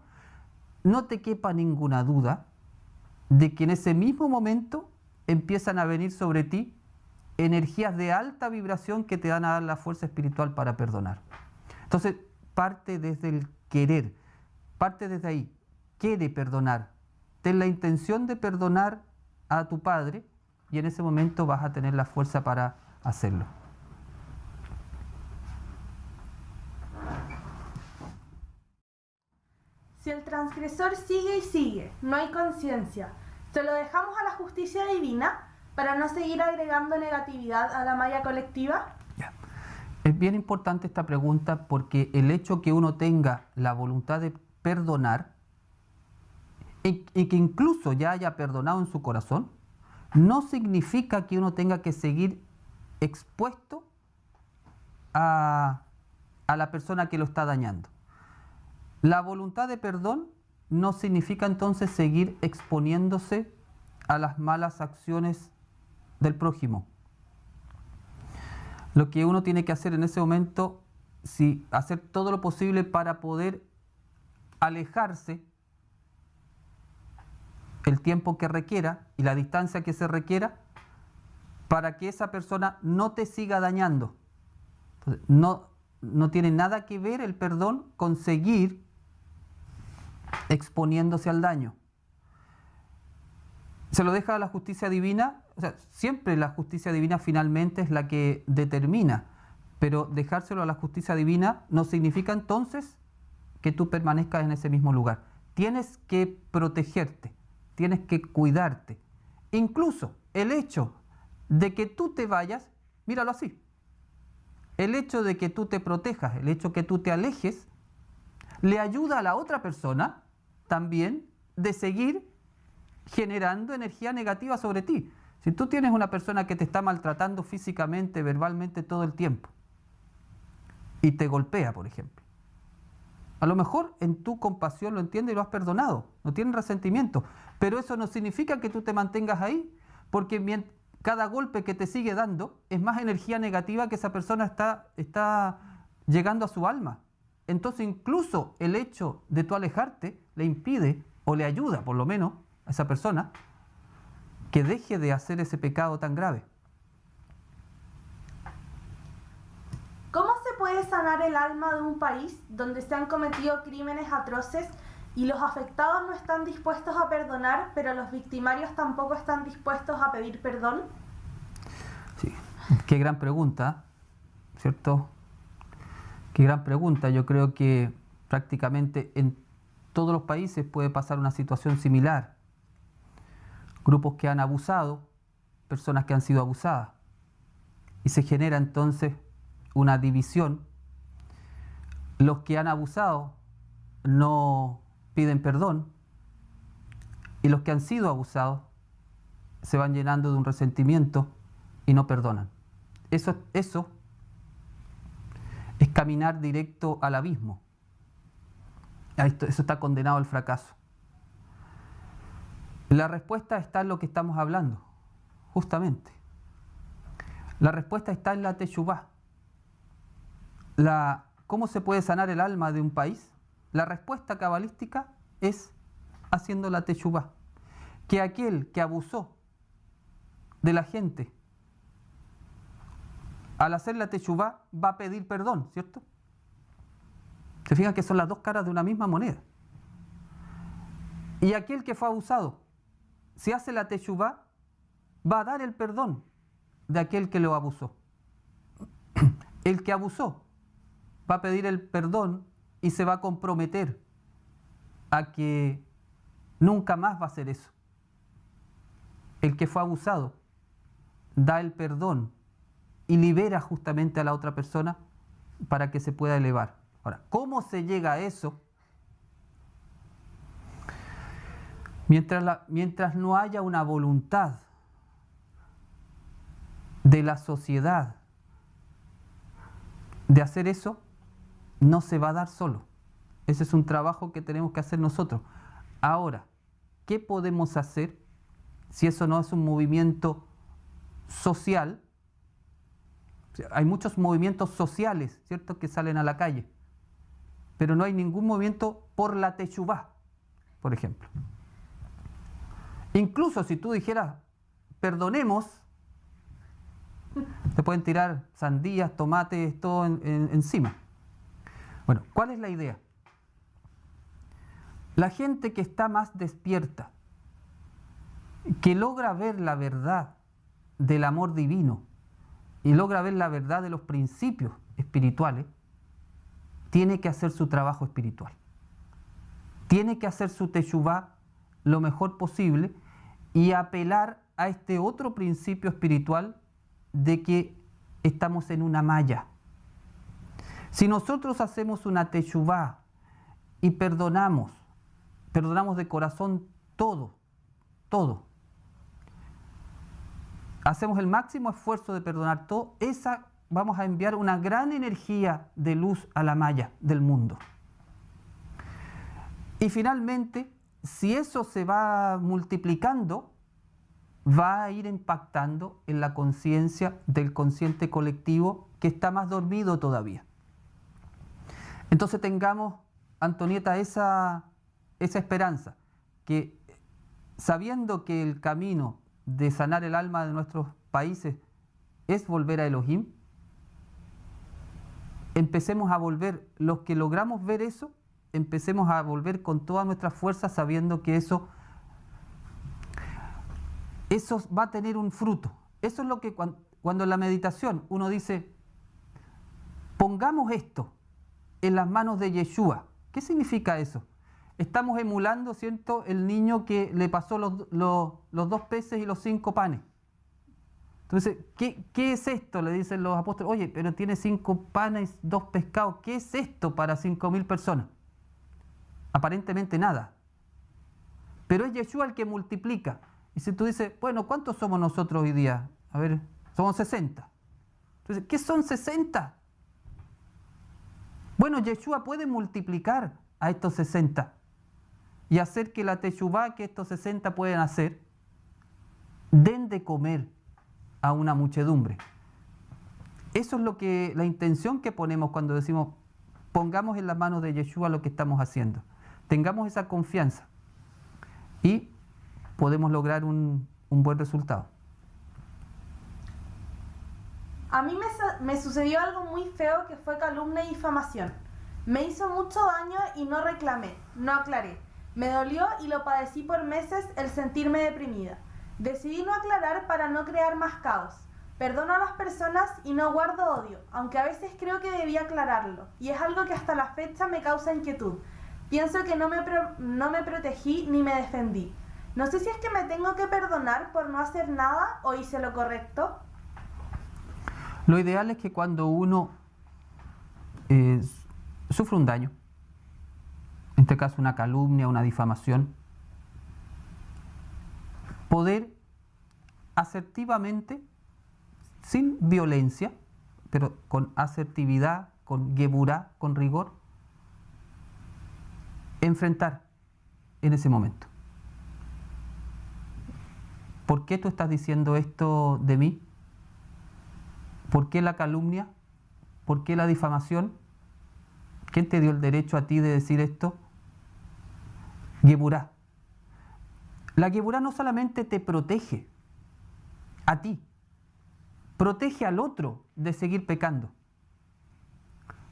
No te quepa ninguna duda de que en ese mismo momento empiezan a venir sobre ti energías de alta vibración que te van a dar la fuerza espiritual para perdonar. Entonces, parte desde el querer, parte desde ahí, quiere perdonar. Ten la intención de perdonar a tu padre y en ese momento vas a tener la fuerza para hacerlo. Si el transgresor sigue y sigue, no hay conciencia, ¿se lo dejamos a la justicia divina para no seguir agregando negatividad a la malla colectiva? Ya. Es bien importante esta pregunta porque el hecho que uno tenga la voluntad de perdonar y que incluso ya haya perdonado en su corazón, no significa que uno tenga que seguir expuesto a la persona que lo está dañando. La voluntad de perdón no significa entonces seguir exponiéndose a las malas acciones del prójimo. Lo que uno tiene que hacer en ese momento, sí, hacer todo lo posible para poder alejarse el tiempo que requiera y la distancia que se requiera para que esa persona no te siga dañando. Entonces, no tiene nada que ver el perdón con seguir exponiéndose al daño. Se lo deja a la justicia divina, o sea, siempre la justicia divina finalmente es la que determina, pero dejárselo a la justicia divina no significa entonces que tú permanezcas en ese mismo lugar. Tienes que protegerte, tienes que cuidarte. Incluso el hecho de que tú te vayas, míralo así, el hecho de que tú te protejas, el hecho de que tú te alejes, le ayuda a la otra persona también de seguir generando energía negativa sobre ti. Si tú tienes una persona que te está maltratando físicamente, verbalmente todo el tiempo y te golpea, por ejemplo, a lo mejor en tu compasión lo entiendes y lo has perdonado, no tienes resentimiento, pero eso no significa que tú te mantengas ahí, porque cada golpe que te sigue dando es más energía negativa que esa persona está llegando a su alma. Entonces incluso el hecho de tú alejarte le impide o le ayuda por lo menos a esa persona que deje de hacer ese pecado tan grave. ¿Cómo se puede sanar el alma de un país donde se han cometido crímenes atroces y los afectados no están dispuestos a perdonar, pero los victimarios tampoco están dispuestos a pedir perdón? Sí, qué gran pregunta, ¿cierto? Qué gran pregunta. Yo creo que prácticamente en todos los países puede pasar una situación similar. Grupos que han abusado, personas que han sido abusadas. Y se genera entonces una división. Los que han abusado no piden perdón y los que han sido abusados se van llenando de un resentimiento y no perdonan. Eso es caminar directo al abismo. Eso está condenado al fracaso. La respuesta está en lo que estamos hablando, justamente. La respuesta está en la teshuvá. ¿Cómo se puede sanar el alma de un país? La respuesta cabalística es haciendo la teshuvá. Que aquel que abusó de la gente, al hacer la teshuvá, va a pedir perdón, ¿cierto? Se fijan que son las dos caras de una misma moneda. Y aquel que fue abusado, si hace la teshuvá, va a dar el perdón de aquel que lo abusó. El que abusó va a pedir el perdón y se va a comprometer a que nunca más va a hacer eso. El que fue abusado da el perdón y libera justamente a la otra persona para que se pueda elevar. Ahora, ¿cómo se llega a eso? Mientras no haya una voluntad de la sociedad de hacer eso, no se va a dar solo. Ese es un trabajo que tenemos que hacer nosotros. Ahora, ¿qué podemos hacer si eso no es un movimiento social? Hay muchos movimientos sociales, ¿cierto?, que salen a la calle, pero no hay ningún movimiento por la teshuvá, por ejemplo. Incluso si tú dijeras, perdonemos, te pueden tirar sandías, tomates, todo encima. Bueno, ¿cuál es la idea? La gente que está más despierta, que logra ver la verdad del amor divino y logra ver la verdad de los principios espirituales, tiene que hacer su trabajo espiritual. Tiene que hacer su teshuvá lo mejor posible y apelar a este otro principio espiritual de que estamos en una malla. Si nosotros hacemos una teshuvá y perdonamos de corazón todo, hacemos el máximo esfuerzo de perdonar todo, vamos a enviar una gran energía de luz a la malla del mundo. Y finalmente, si eso se va multiplicando, va a ir impactando en la conciencia del consciente colectivo que está más dormido todavía. Entonces tengamos, Antonieta, esa esperanza, que sabiendo que el camino de sanar el alma de nuestros países es volver a Elohim, empecemos a volver, los que logramos ver eso, empecemos a volver con todas nuestras fuerzas sabiendo que eso va a tener un fruto. Eso es lo que cuando en la meditación uno dice, pongamos esto en las manos de Yeshua. ¿Qué significa eso? Estamos emulando, ¿cierto?, el niño que le pasó los 2 peces y los 5 panes. Entonces, ¿qué es esto? Le dicen los apóstoles, oye, pero tiene 5 panes, 2 pescados. ¿Qué es esto para 5.000 personas? Aparentemente nada. Pero es Yeshua el que multiplica. Y si tú dices, bueno, ¿cuántos somos nosotros hoy día? A ver, somos 60. Entonces, ¿qué son 60? Bueno, Yeshua puede multiplicar a estos 60 y hacer que la teshuvá que estos 60 pueden hacer, den de comer a una muchedumbre. Eso es la intención que ponemos cuando decimos, pongamos en las manos de Yeshua lo que estamos haciendo. Tengamos esa confianza y podemos lograr un buen resultado. A mí me sucedió algo muy feo que fue calumnia y difamación. Me hizo mucho daño y no reclamé, no aclaré. Me dolió y lo padecí por meses el sentirme deprimida. Decidí no aclarar para no crear más caos. Perdono a las personas y no guardo odio, aunque a veces creo que debía aclararlo. Y es algo que hasta la fecha me causa inquietud. Pienso que no me protegí ni me defendí. No sé si es que me tengo que perdonar por no hacer nada o hice lo correcto. Lo ideal es que cuando uno sufre un daño, en este caso una calumnia, una difamación, poder asertivamente, sin violencia, pero con asertividad, con geburá, con rigor, enfrentar en ese momento. ¿Por qué tú estás diciendo esto de mí? ¿Por qué la calumnia? ¿Por qué la difamación? ¿Quién te dio el derecho a ti de decir esto? Geburá. La geburá no solamente te protege a ti, protege al otro de seguir pecando.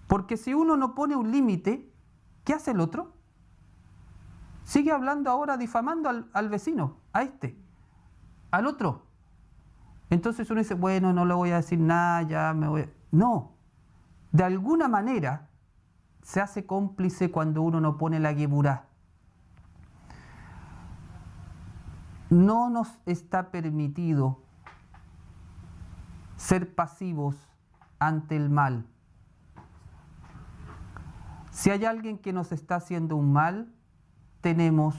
Porque si uno no pone un límite, ¿qué hace el otro? Sigue hablando ahora, difamando al vecino, al otro. Entonces uno dice, bueno, no le voy a decir nada, ya me voy. No, de alguna manera se hace cómplice cuando uno no pone la geburá. No nos está permitido ser pasivos ante el mal. Si hay alguien que nos está haciendo un mal, tenemos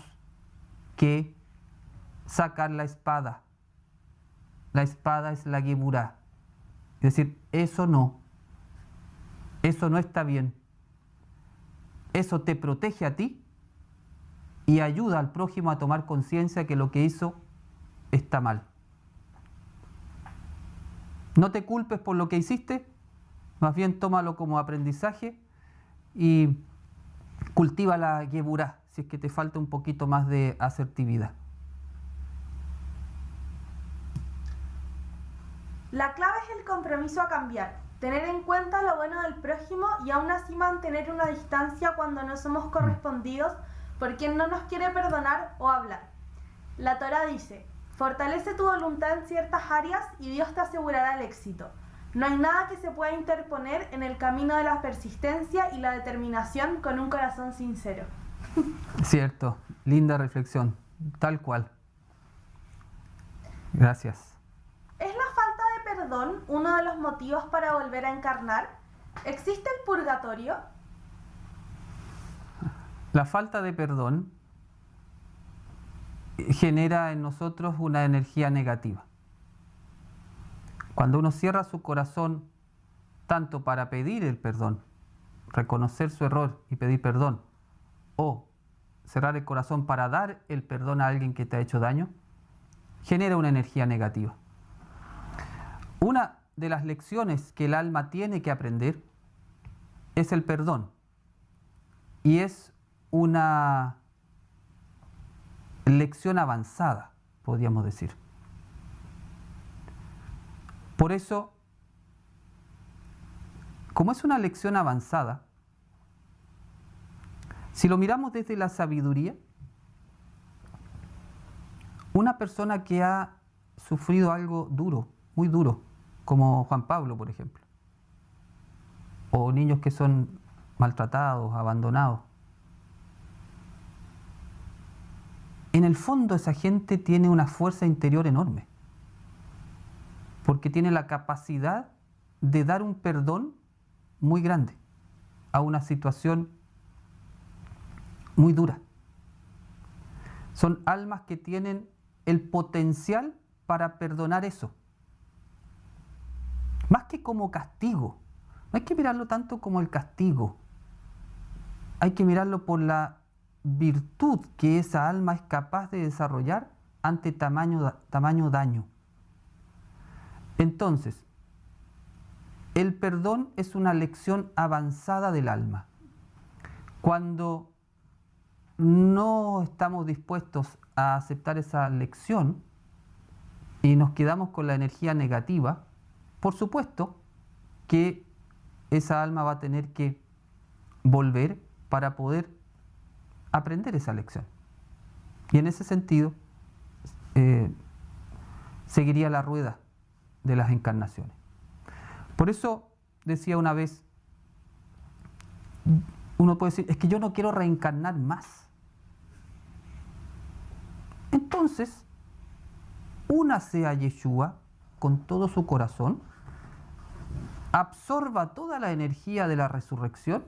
que sacar la espada. La espada es la geburá. Es decir, eso no está bien. Eso te protege a ti y ayuda al prójimo a tomar conciencia que lo que hizo está mal. No te culpes por lo que hiciste, más bien tómalo como aprendizaje y cultiva la geburá, si es que te falta un poquito más de asertividad. La clave es el compromiso a cambiar, tener en cuenta lo bueno del prójimo y aún así mantener una distancia cuando no somos correspondidos por quien no nos quiere perdonar o hablar. La Torá dice, fortalece tu voluntad en ciertas áreas y Dios te asegurará el éxito. No hay nada que se pueda interponer en el camino de la persistencia y la determinación con un corazón sincero. Cierto, linda reflexión, tal cual. Gracias. ¿Es la falta de perdón uno de los motivos para volver a encarnar? ¿Existe el purgatorio? La falta de perdón genera en nosotros una energía negativa. Cuando uno cierra su corazón tanto para pedir el perdón, reconocer su error y pedir perdón, o cerrar el corazón para dar el perdón a alguien que te ha hecho daño, genera una energía negativa. Una de las lecciones que el alma tiene que aprender es el perdón. Y es una lección avanzada, podríamos decir. Por eso, como es una lección avanzada, si lo miramos desde la sabiduría, una persona que ha sufrido algo duro, muy duro, como Juan Pablo, por ejemplo, o niños que son maltratados, abandonados, en el fondo esa gente tiene una fuerza interior enorme, porque tiene la capacidad de dar un perdón muy grande a una situación muy dura. Son almas que tienen el potencial para perdonar eso. Más que como castigo. No hay que mirarlo tanto como el castigo. Hay que mirarlo por la virtud que esa alma es capaz de desarrollar ante tamaño daño. Entonces, el perdón es una lección avanzada del alma. Cuando no estamos dispuestos a aceptar esa lección y nos quedamos con la energía negativa, por supuesto que esa alma va a tener que volver para poder aprender esa lección. Y en ese sentido, seguiría la rueda de las encarnaciones. Por eso decía una vez, uno puede decir, es que yo no quiero reencarnar más. Entonces, únase a Yeshua con todo su corazón, absorba toda la energía de la resurrección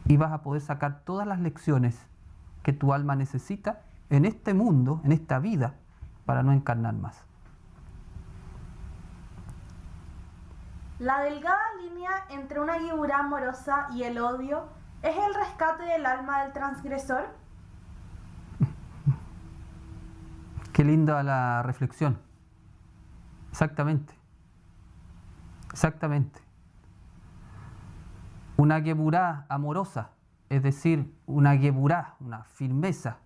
y vas a poder sacar todas las lecciones que tu alma necesita en este mundo, en esta vida, para no encarnar más. La delgada línea entre una Geburá amorosa y el odio es el rescate del alma del transgresor. Qué linda la reflexión. Exactamente. Exactamente. Una Geburá amorosa, es decir, una Geburá, una firmeza,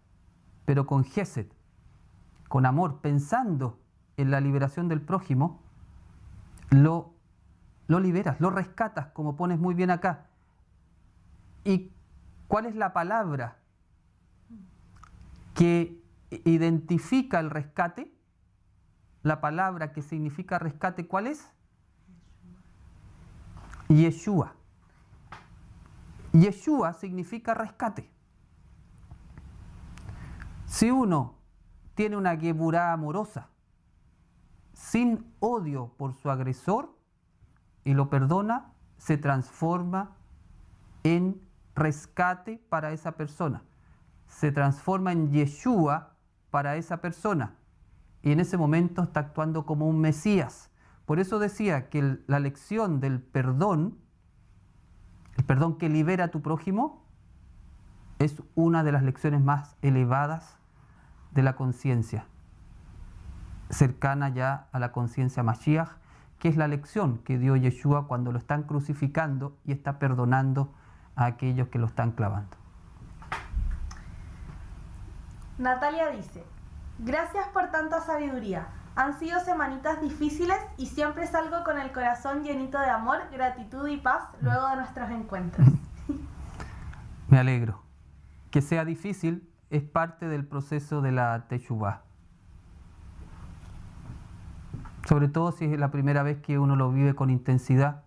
pero con Gesed, con amor, pensando en la liberación del prójimo, lo liberas, lo rescatas, como pones muy bien acá. ¿Y cuál es la palabra que identifica el rescate? La palabra que significa rescate, ¿cuál es? Yeshua. Yeshua significa rescate. Si uno tiene una Geburá amorosa, sin odio por su agresor, y lo perdona, se transforma en rescate para esa persona. Se transforma en Yeshua para esa persona. Y en ese momento está actuando como un Mesías. Por eso decía que la lección del perdón, el perdón que libera a tu prójimo, es una de las lecciones más elevadas de la conciencia, cercana ya a la conciencia Mashiach, que es la lección que dio Yeshua cuando lo están crucificando y está perdonando a aquellos que lo están clavando. Natalia dice, gracias por tanta sabiduría. Han sido semanitas difíciles y siempre salgo con el corazón llenito de amor, gratitud y paz luego de nuestros encuentros. Me alegro. Que sea difícil es parte del proceso de la Teshuvá. Sobre todo si es la primera vez que uno lo vive con intensidad.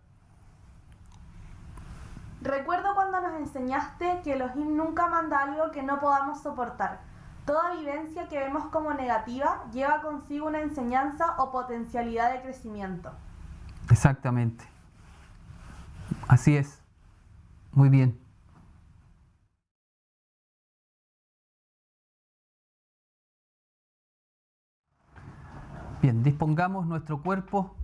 Recuerdo cuando nos enseñaste que Elohim nunca manda algo que no podamos soportar. Toda vivencia que vemos como negativa lleva consigo una enseñanza o potencialidad de crecimiento. Exactamente. Así es. Muy bien. Bien, dispongamos nuestro cuerpo.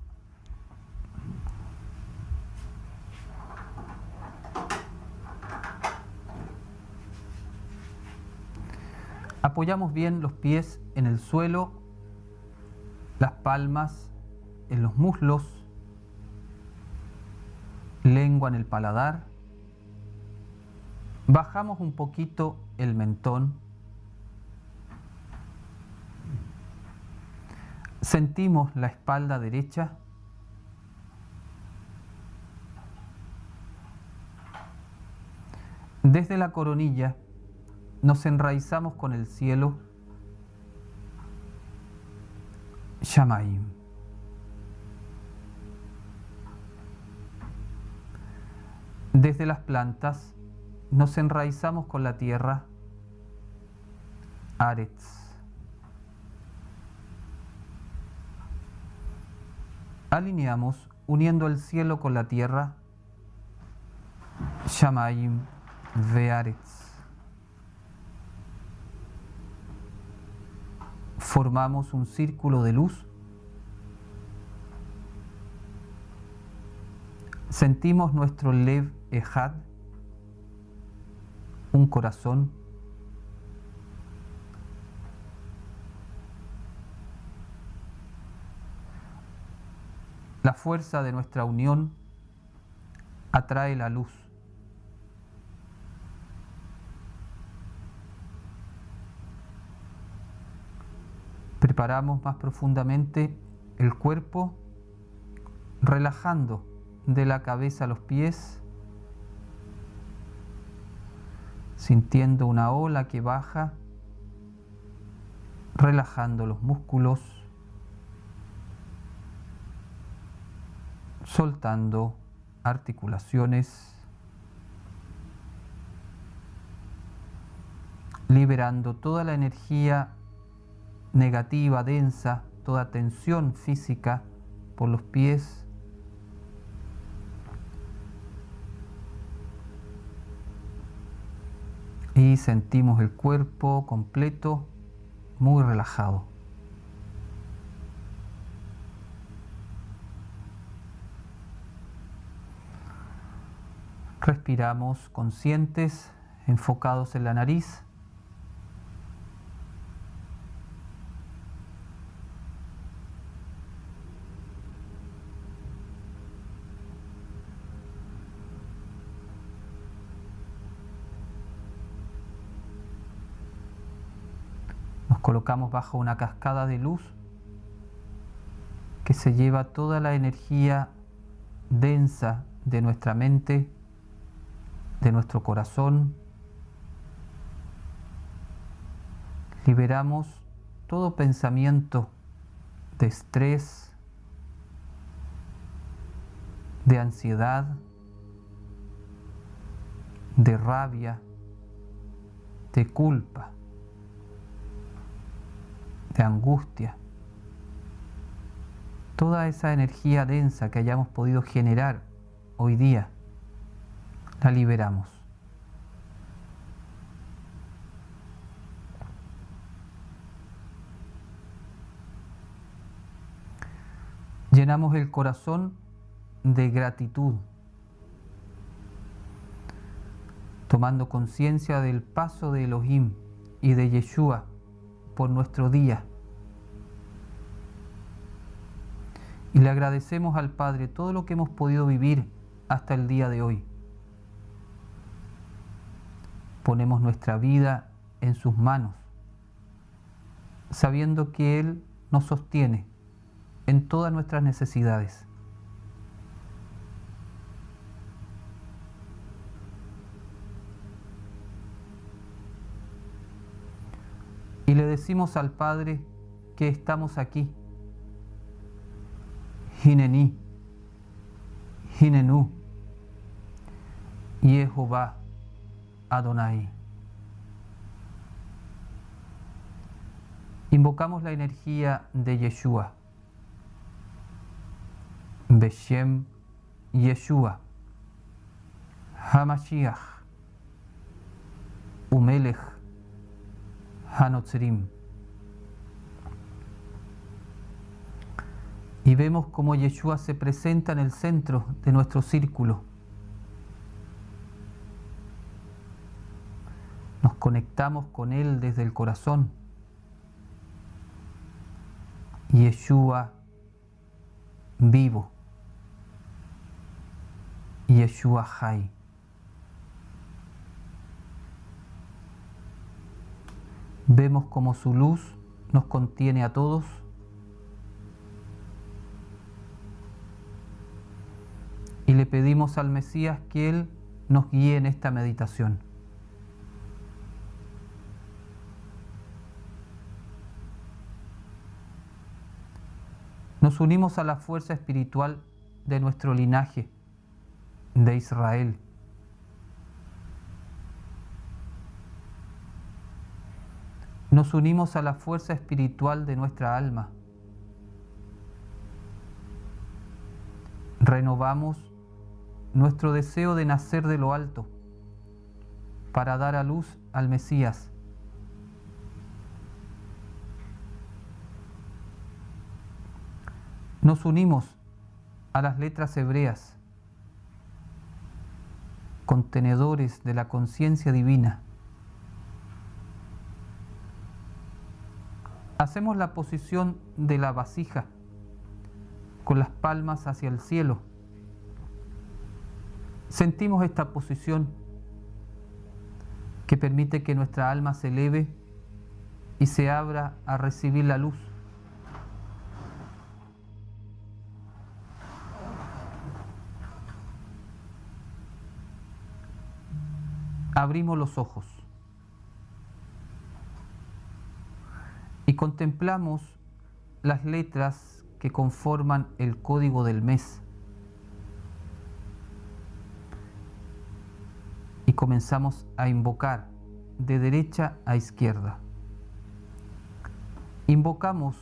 Apoyamos bien los pies en el suelo, las palmas en los muslos, lengua en el paladar. Bajamos un poquito el mentón. Sentimos la espalda derecha. Desde la coronilla nos enraizamos con el cielo. Shamayim. Desde las plantas nos enraizamos con la tierra. Aretz. Alineamos uniendo el cielo con la tierra. Shamayim ve'aretz. Formamos un círculo de luz. Sentimos nuestro Lev Ejad, un corazón. La fuerza de nuestra unión atrae la luz. Preparamos más profundamente el cuerpo, relajando de la cabeza a los pies, sintiendo una ola que baja, relajando los músculos, soltando articulaciones, liberando toda la energía negativa, densa, toda tensión física por los pies. Y sentimos el cuerpo completo, muy relajado. Respiramos conscientes, enfocados en la nariz. Nos colocamos bajo una cascada de luz que se lleva toda la energía densa de nuestra mente, de nuestro corazón. Liberamos todo pensamiento de estrés, de ansiedad, de rabia, de culpa, de angustia. Toda esa energía densa que hayamos podido generar hoy día, la liberamos. Llenamos el corazón de gratitud, tomando conciencia del paso de Elohim y de Yeshua por nuestro día. Y le agradecemos al Padre todo lo que hemos podido vivir hasta el día de hoy. Ponemos nuestra vida en sus manos, sabiendo que Él nos sostiene en todas nuestras necesidades. Y le decimos al Padre que estamos aquí. Hineni, Hinenu, Yehová Adonai. Invocamos la energía de Yeshua. Beshem Yeshua, Hamashiach, Umelech, Hanotzrim. Y vemos cómo Yeshua se presenta en el centro de nuestro círculo. Nos conectamos con Él desde el corazón. Yeshua vivo. Yeshua Hai. Vemos como su luz nos contiene a todos. Y le pedimos al Mesías que Él nos guíe en esta meditación. Nos unimos a la fuerza espiritual de nuestro linaje, de Israel. Nos unimos a la fuerza espiritual de nuestra alma. Renovamos nuestro deseo de nacer de lo alto para dar a luz al Mesías. Nos unimos a las letras hebreas, contenedores de la conciencia divina. Hacemos la posición de la vasija, con las palmas hacia el cielo. Sentimos esta posición que permite que nuestra alma se eleve y se abra a recibir la luz. Abrimos los ojos y contemplamos las letras que conforman el código del mes. Y comenzamos a invocar de derecha a izquierda. Invocamos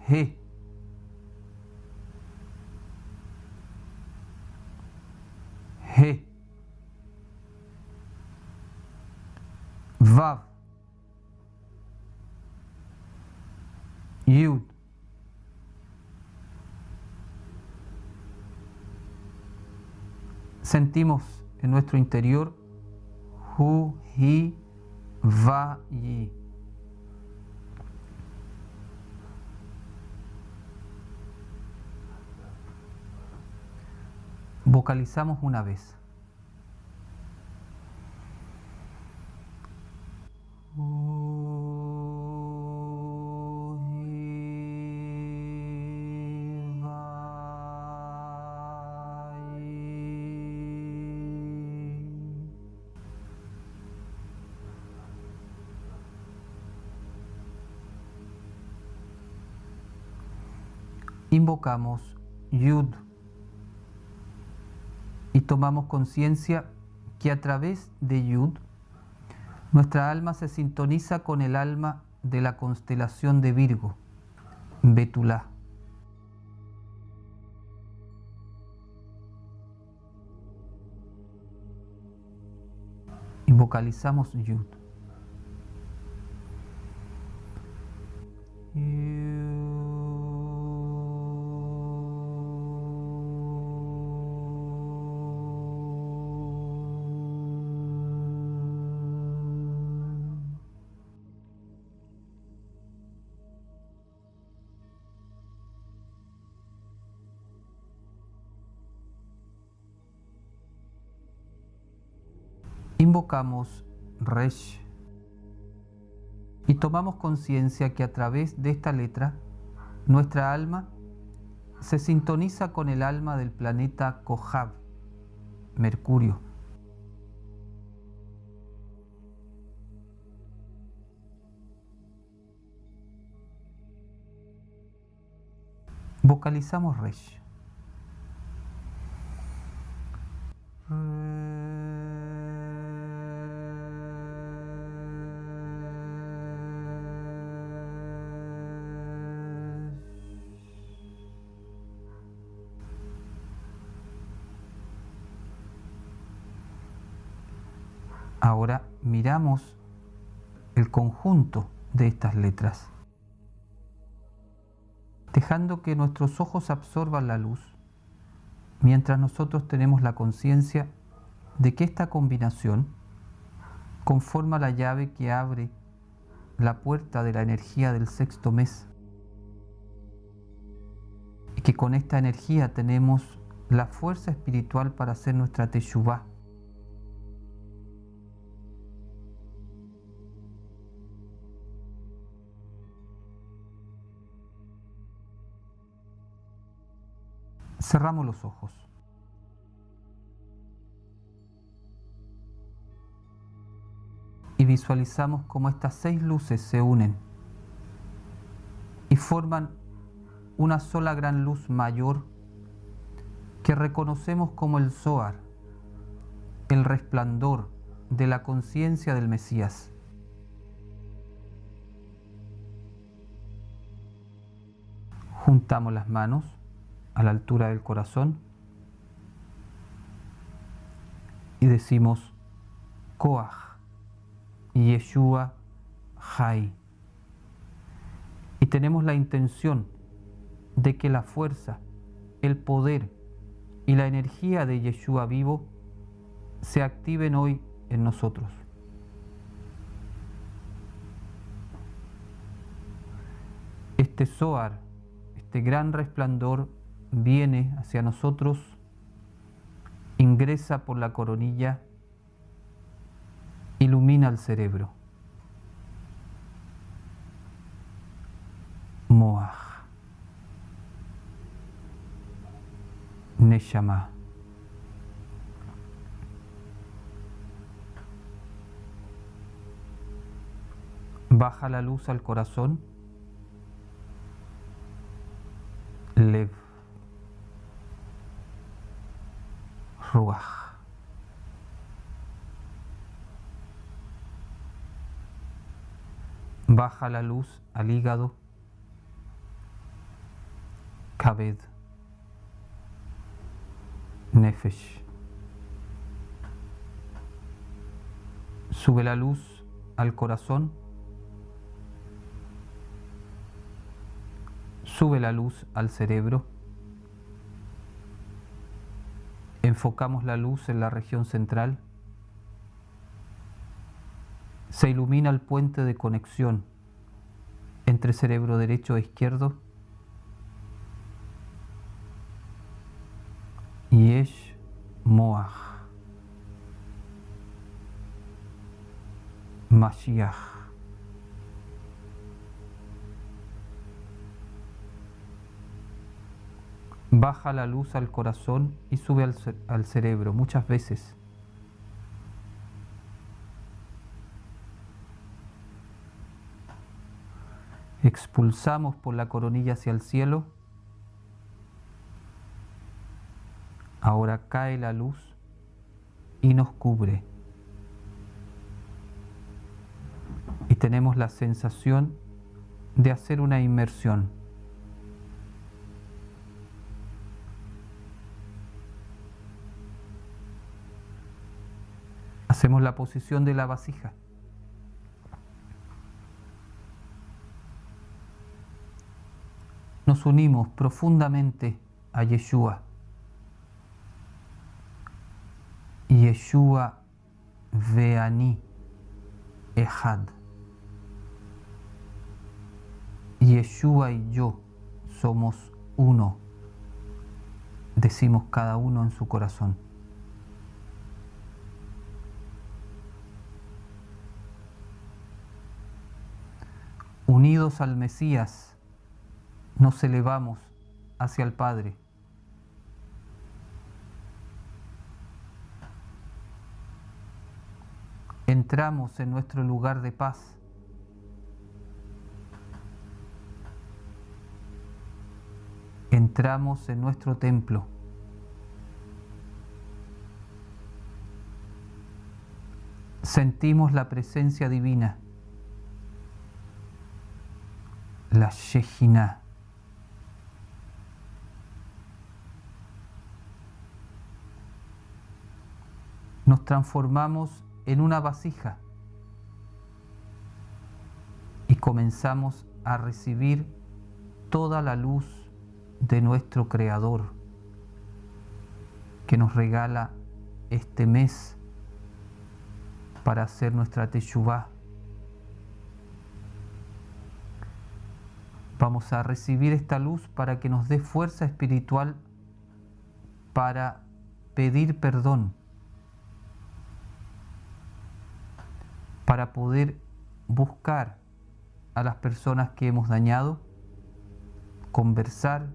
He, He, Vav, Yud, sentimos en nuestro interior Hu, Hi, Va, Yi. Vocalizamos una vez. Invocamos Yud y tomamos conciencia que a través de Yud nuestra alma se sintoniza con el alma de la constelación de Virgo, Betulá. Y vocalizamos Yud. Invocamos Resh y tomamos conciencia que a través de esta letra nuestra alma se sintoniza con el alma del planeta Kohab, Mercurio. Vocalizamos Resh. Ahora miramos el conjunto de estas letras, dejando que nuestros ojos absorban la luz, mientras nosotros tenemos la conciencia de que esta combinación conforma la llave que abre la puerta de la energía del sexto mes. Y que con esta energía tenemos la fuerza espiritual para hacer nuestra teshuvá. Cerramos los ojos. Y visualizamos cómo estas 6 luces se unen y forman una sola gran luz mayor que reconocemos como el Zohar, el resplandor de la conciencia del Mesías. Juntamos las manos a la altura del corazón y decimos Koach, Yeshua Hai. Y tenemos la intención de que la fuerza, el poder y la energía de Yeshua vivo se activen hoy en nosotros. Este Zohar, este gran resplandor, viene hacia nosotros, ingresa por la coronilla, ilumina el cerebro. Moaj, Neshama. Baja la luz al corazón, Lev, Ruach. Baja la luz al hígado, Kaved, Nefesh. Sube la luz al corazón, sube la luz al cerebro. Enfocamos la luz en la región central. Se ilumina el puente de conexión entre cerebro derecho e izquierdo. Yesh Moach, Mashiach. Baja la luz al corazón y sube al cerebro muchas veces. Expulsamos por la coronilla hacia el cielo. Ahora cae la luz y nos cubre. Y tenemos la sensación de hacer una inmersión. Hacemos la posición de la vasija. Nos unimos profundamente a Yeshua. Yeshua veani Ehad. Yeshua y yo somos uno, decimos cada uno en su corazón. Unidos al Mesías, nos elevamos hacia el Padre. Entramos en nuestro lugar de paz. Entramos en nuestro templo. Sentimos la presencia divina, la Shejinah. Nos transformamos en una vasija y comenzamos a recibir toda la luz de nuestro Creador que nos regala este mes para hacer nuestra teshuvá. Vamos a recibir esta luz para que nos dé fuerza espiritual para pedir perdón, para poder buscar a las personas que hemos dañado, conversar,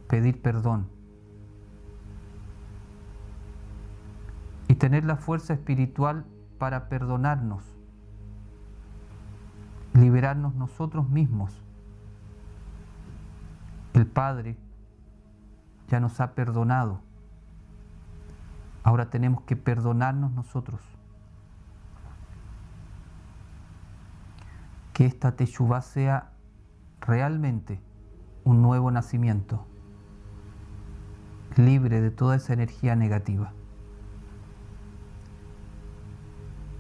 pedir perdón y tener la fuerza espiritual para perdonarnos, liberarnos nosotros mismos. El Padre ya nos ha perdonado. Ahora tenemos que perdonarnos nosotros. Que esta teshuvá sea realmente un nuevo nacimiento, libre de toda esa energía negativa.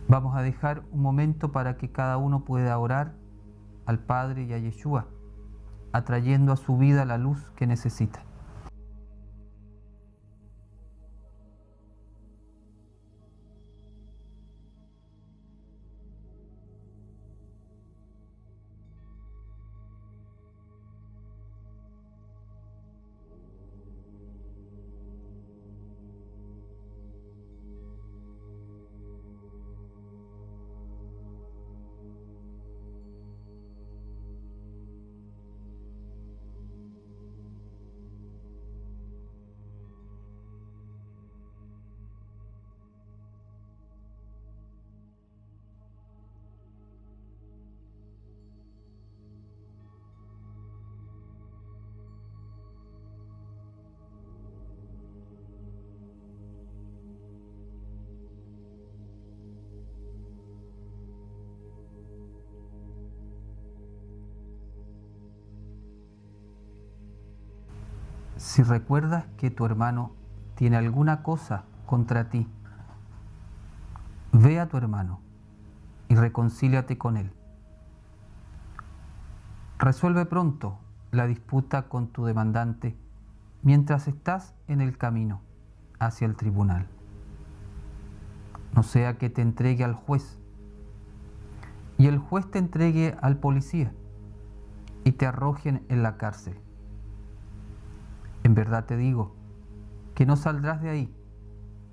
Vamos a dejar un momento para que cada uno pueda orar al Padre y a Yeshua, atrayendo a su vida la luz que necesita. Si recuerdas que tu hermano tiene alguna cosa contra ti, ve a tu hermano y reconcíliate con él. Resuelve pronto la disputa con tu demandante mientras estás en el camino hacia el tribunal. No sea que te entregue al juez y el juez te entregue al policía y te arrojen en la cárcel. En verdad te digo que no saldrás de ahí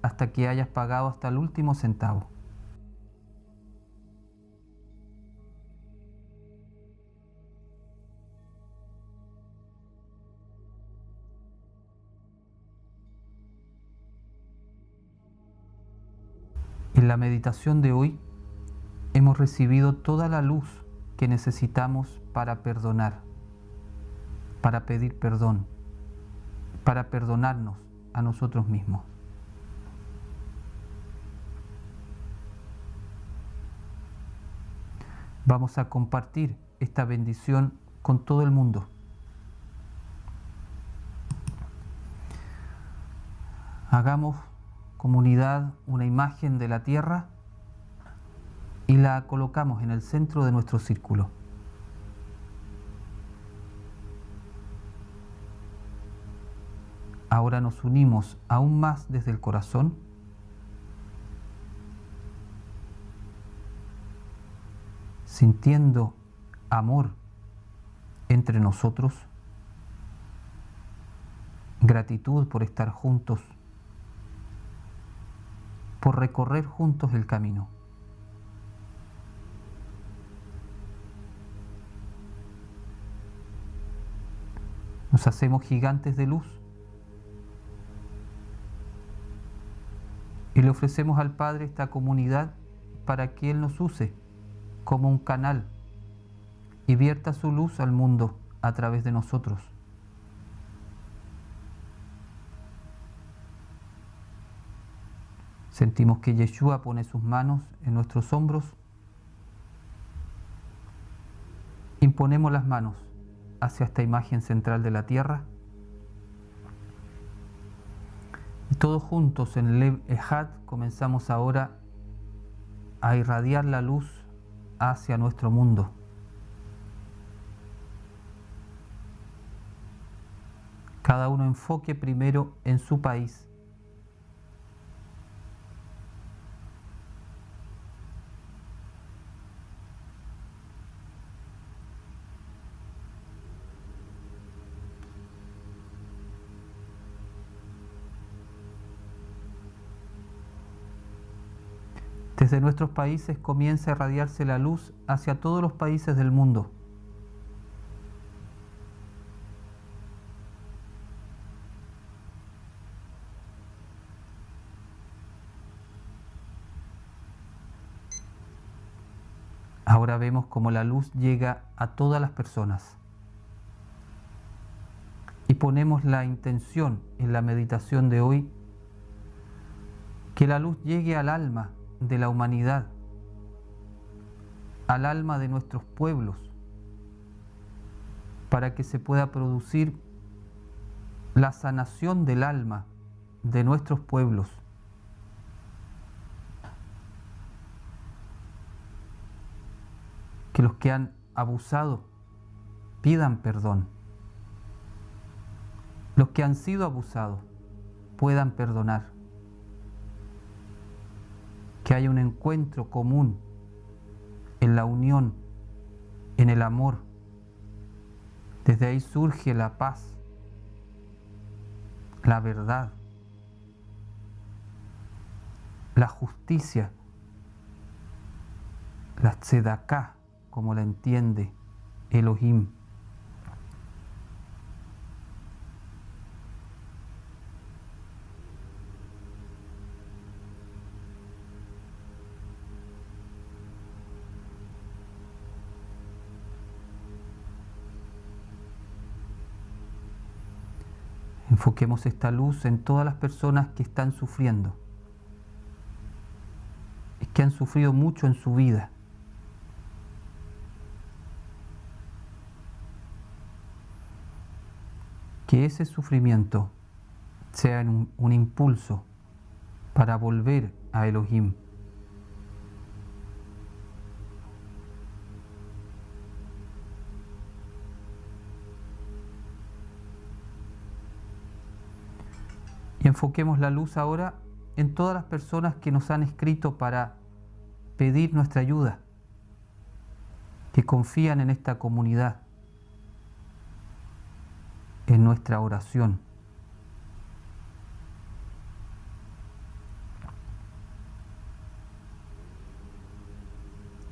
hasta que hayas pagado hasta el último centavo. En la meditación de hoy hemos recibido toda la luz que necesitamos para perdonar, para pedir perdón, para perdonarnos a nosotros mismos. Vamos a compartir esta bendición con todo el mundo. Hagamos comunidad una imagen de la tierra y la colocamos en el centro de nuestro círculo. Ahora nos unimos aún más desde el corazón sintiendo amor entre nosotros, gratitud por estar juntos, por recorrer juntos el camino. Nos hacemos gigantes de luz y le ofrecemos al Padre esta comunidad para que Él nos use como un canal y vierta su luz al mundo a través de nosotros. Sentimos que Yeshua pone sus manos en nuestros hombros. Imponemos las manos hacia esta imagen central de la tierra. Y todos juntos en el Lev Echad comenzamos ahora a irradiar la luz hacia nuestro mundo. Cada uno enfoque primero en su país. Desde nuestros países comienza a irradiarse la luz hacia todos los países del mundo. Ahora vemos cómo la luz llega a todas las personas. Y ponemos la intención en la meditación de hoy, que la luz llegue al alma de la humanidad, al alma de nuestros pueblos, para que se pueda producir la sanación del alma de nuestros pueblos. Que los que han abusado pidan perdón. Los que han sido abusados puedan perdonar. Que haya un encuentro común en la unión, en el amor. Desde ahí surge la paz, la verdad, la justicia, la tzedaká, como la entiende Elohim. Enfoquemos esta luz en todas las personas que están sufriendo, y que han sufrido mucho en su vida. Que ese sufrimiento sea un impulso para volver a Elohim. Y enfoquemos la luz ahora en todas las personas que nos han escrito para pedir nuestra ayuda, que confían en esta comunidad, en nuestra oración.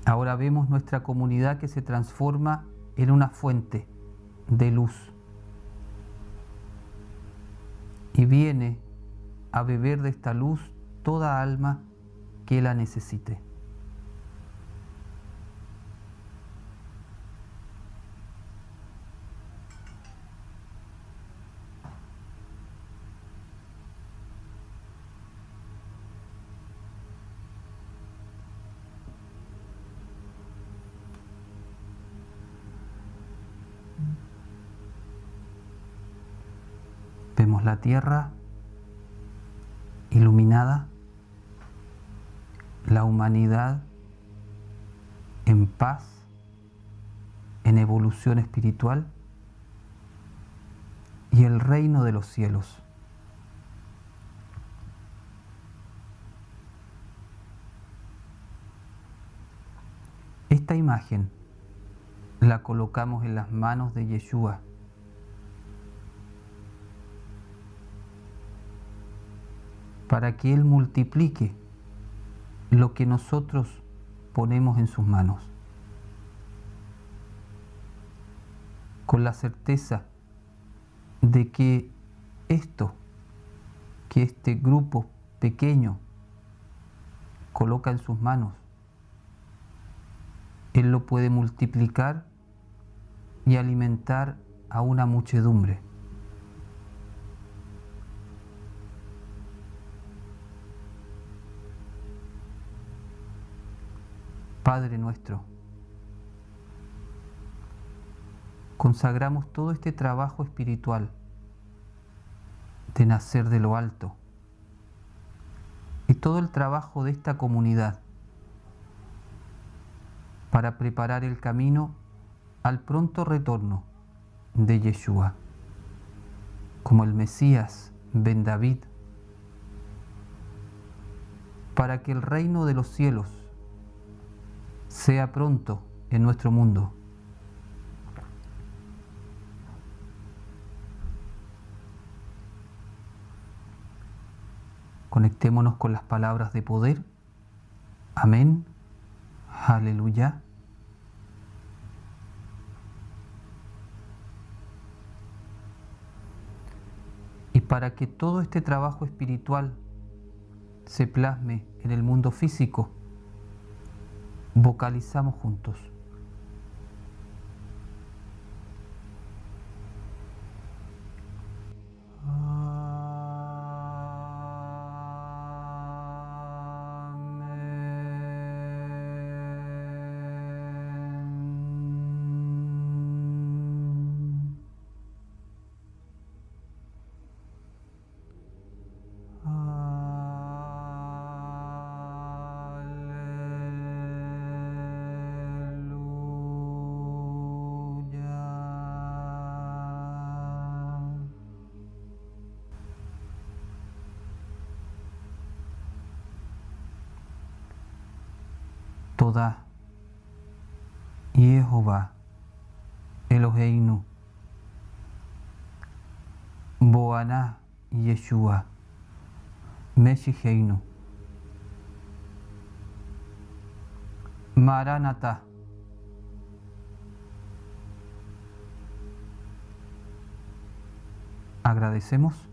Ahora vemos nuestra comunidad que se transforma en una fuente de luz y viene a beber de esta luz toda alma que la necesite. Vemos la tierra iluminada, la humanidad en paz, en evolución espiritual, y el reino de los cielos. Esta imagen la colocamos en las manos de Yeshua, para que Él multiplique lo que nosotros ponemos en sus manos, con la certeza de que este grupo pequeño coloca en sus manos, Él lo puede multiplicar y alimentar a una muchedumbre. Padre nuestro, consagramos todo este trabajo espiritual de nacer de lo alto y todo el trabajo de esta comunidad para preparar el camino al pronto retorno de Yeshua, como el Mesías Ben David, para que el reino de los cielos sea pronto en nuestro mundo. Conectémonos con las palabras de poder Amén. Aleluya. Y para que todo este trabajo espiritual se plasme en el mundo físico, vocalizamos juntos. Toda Jehová Eloheinu Boaná Yeshua Meshiheinu Maranatha. Agradecemos.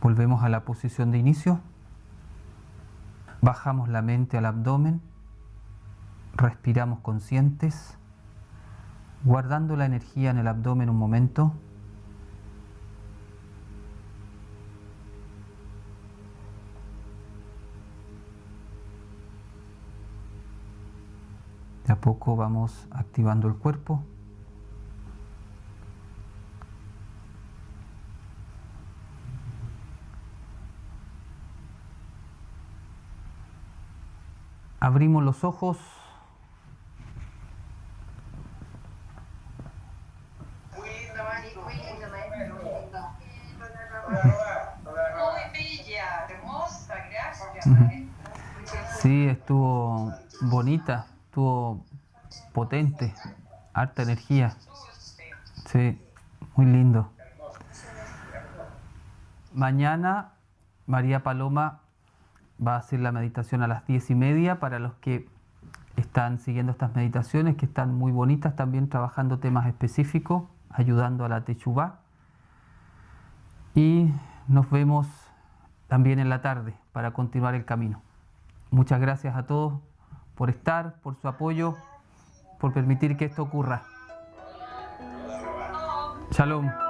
Volvemos a la posición de inicio. Bajamos la mente al abdomen. Respiramos conscientes, guardando la energía en el abdomen un momento. De a poco vamos activando el cuerpo. Abrimos los ojos. Sí, estuvo bonita, estuvo potente, harta energía. Sí, muy lindo. Mañana María Paloma va a hacer la meditación a las 10:30 para los que están siguiendo estas meditaciones, que están muy bonitas, también trabajando temas específicos, ayudando a la Techuvá. Y nos vemos también en la tarde para continuar el camino. Muchas gracias a todos por estar, por su apoyo, por permitir que esto ocurra. Shalom.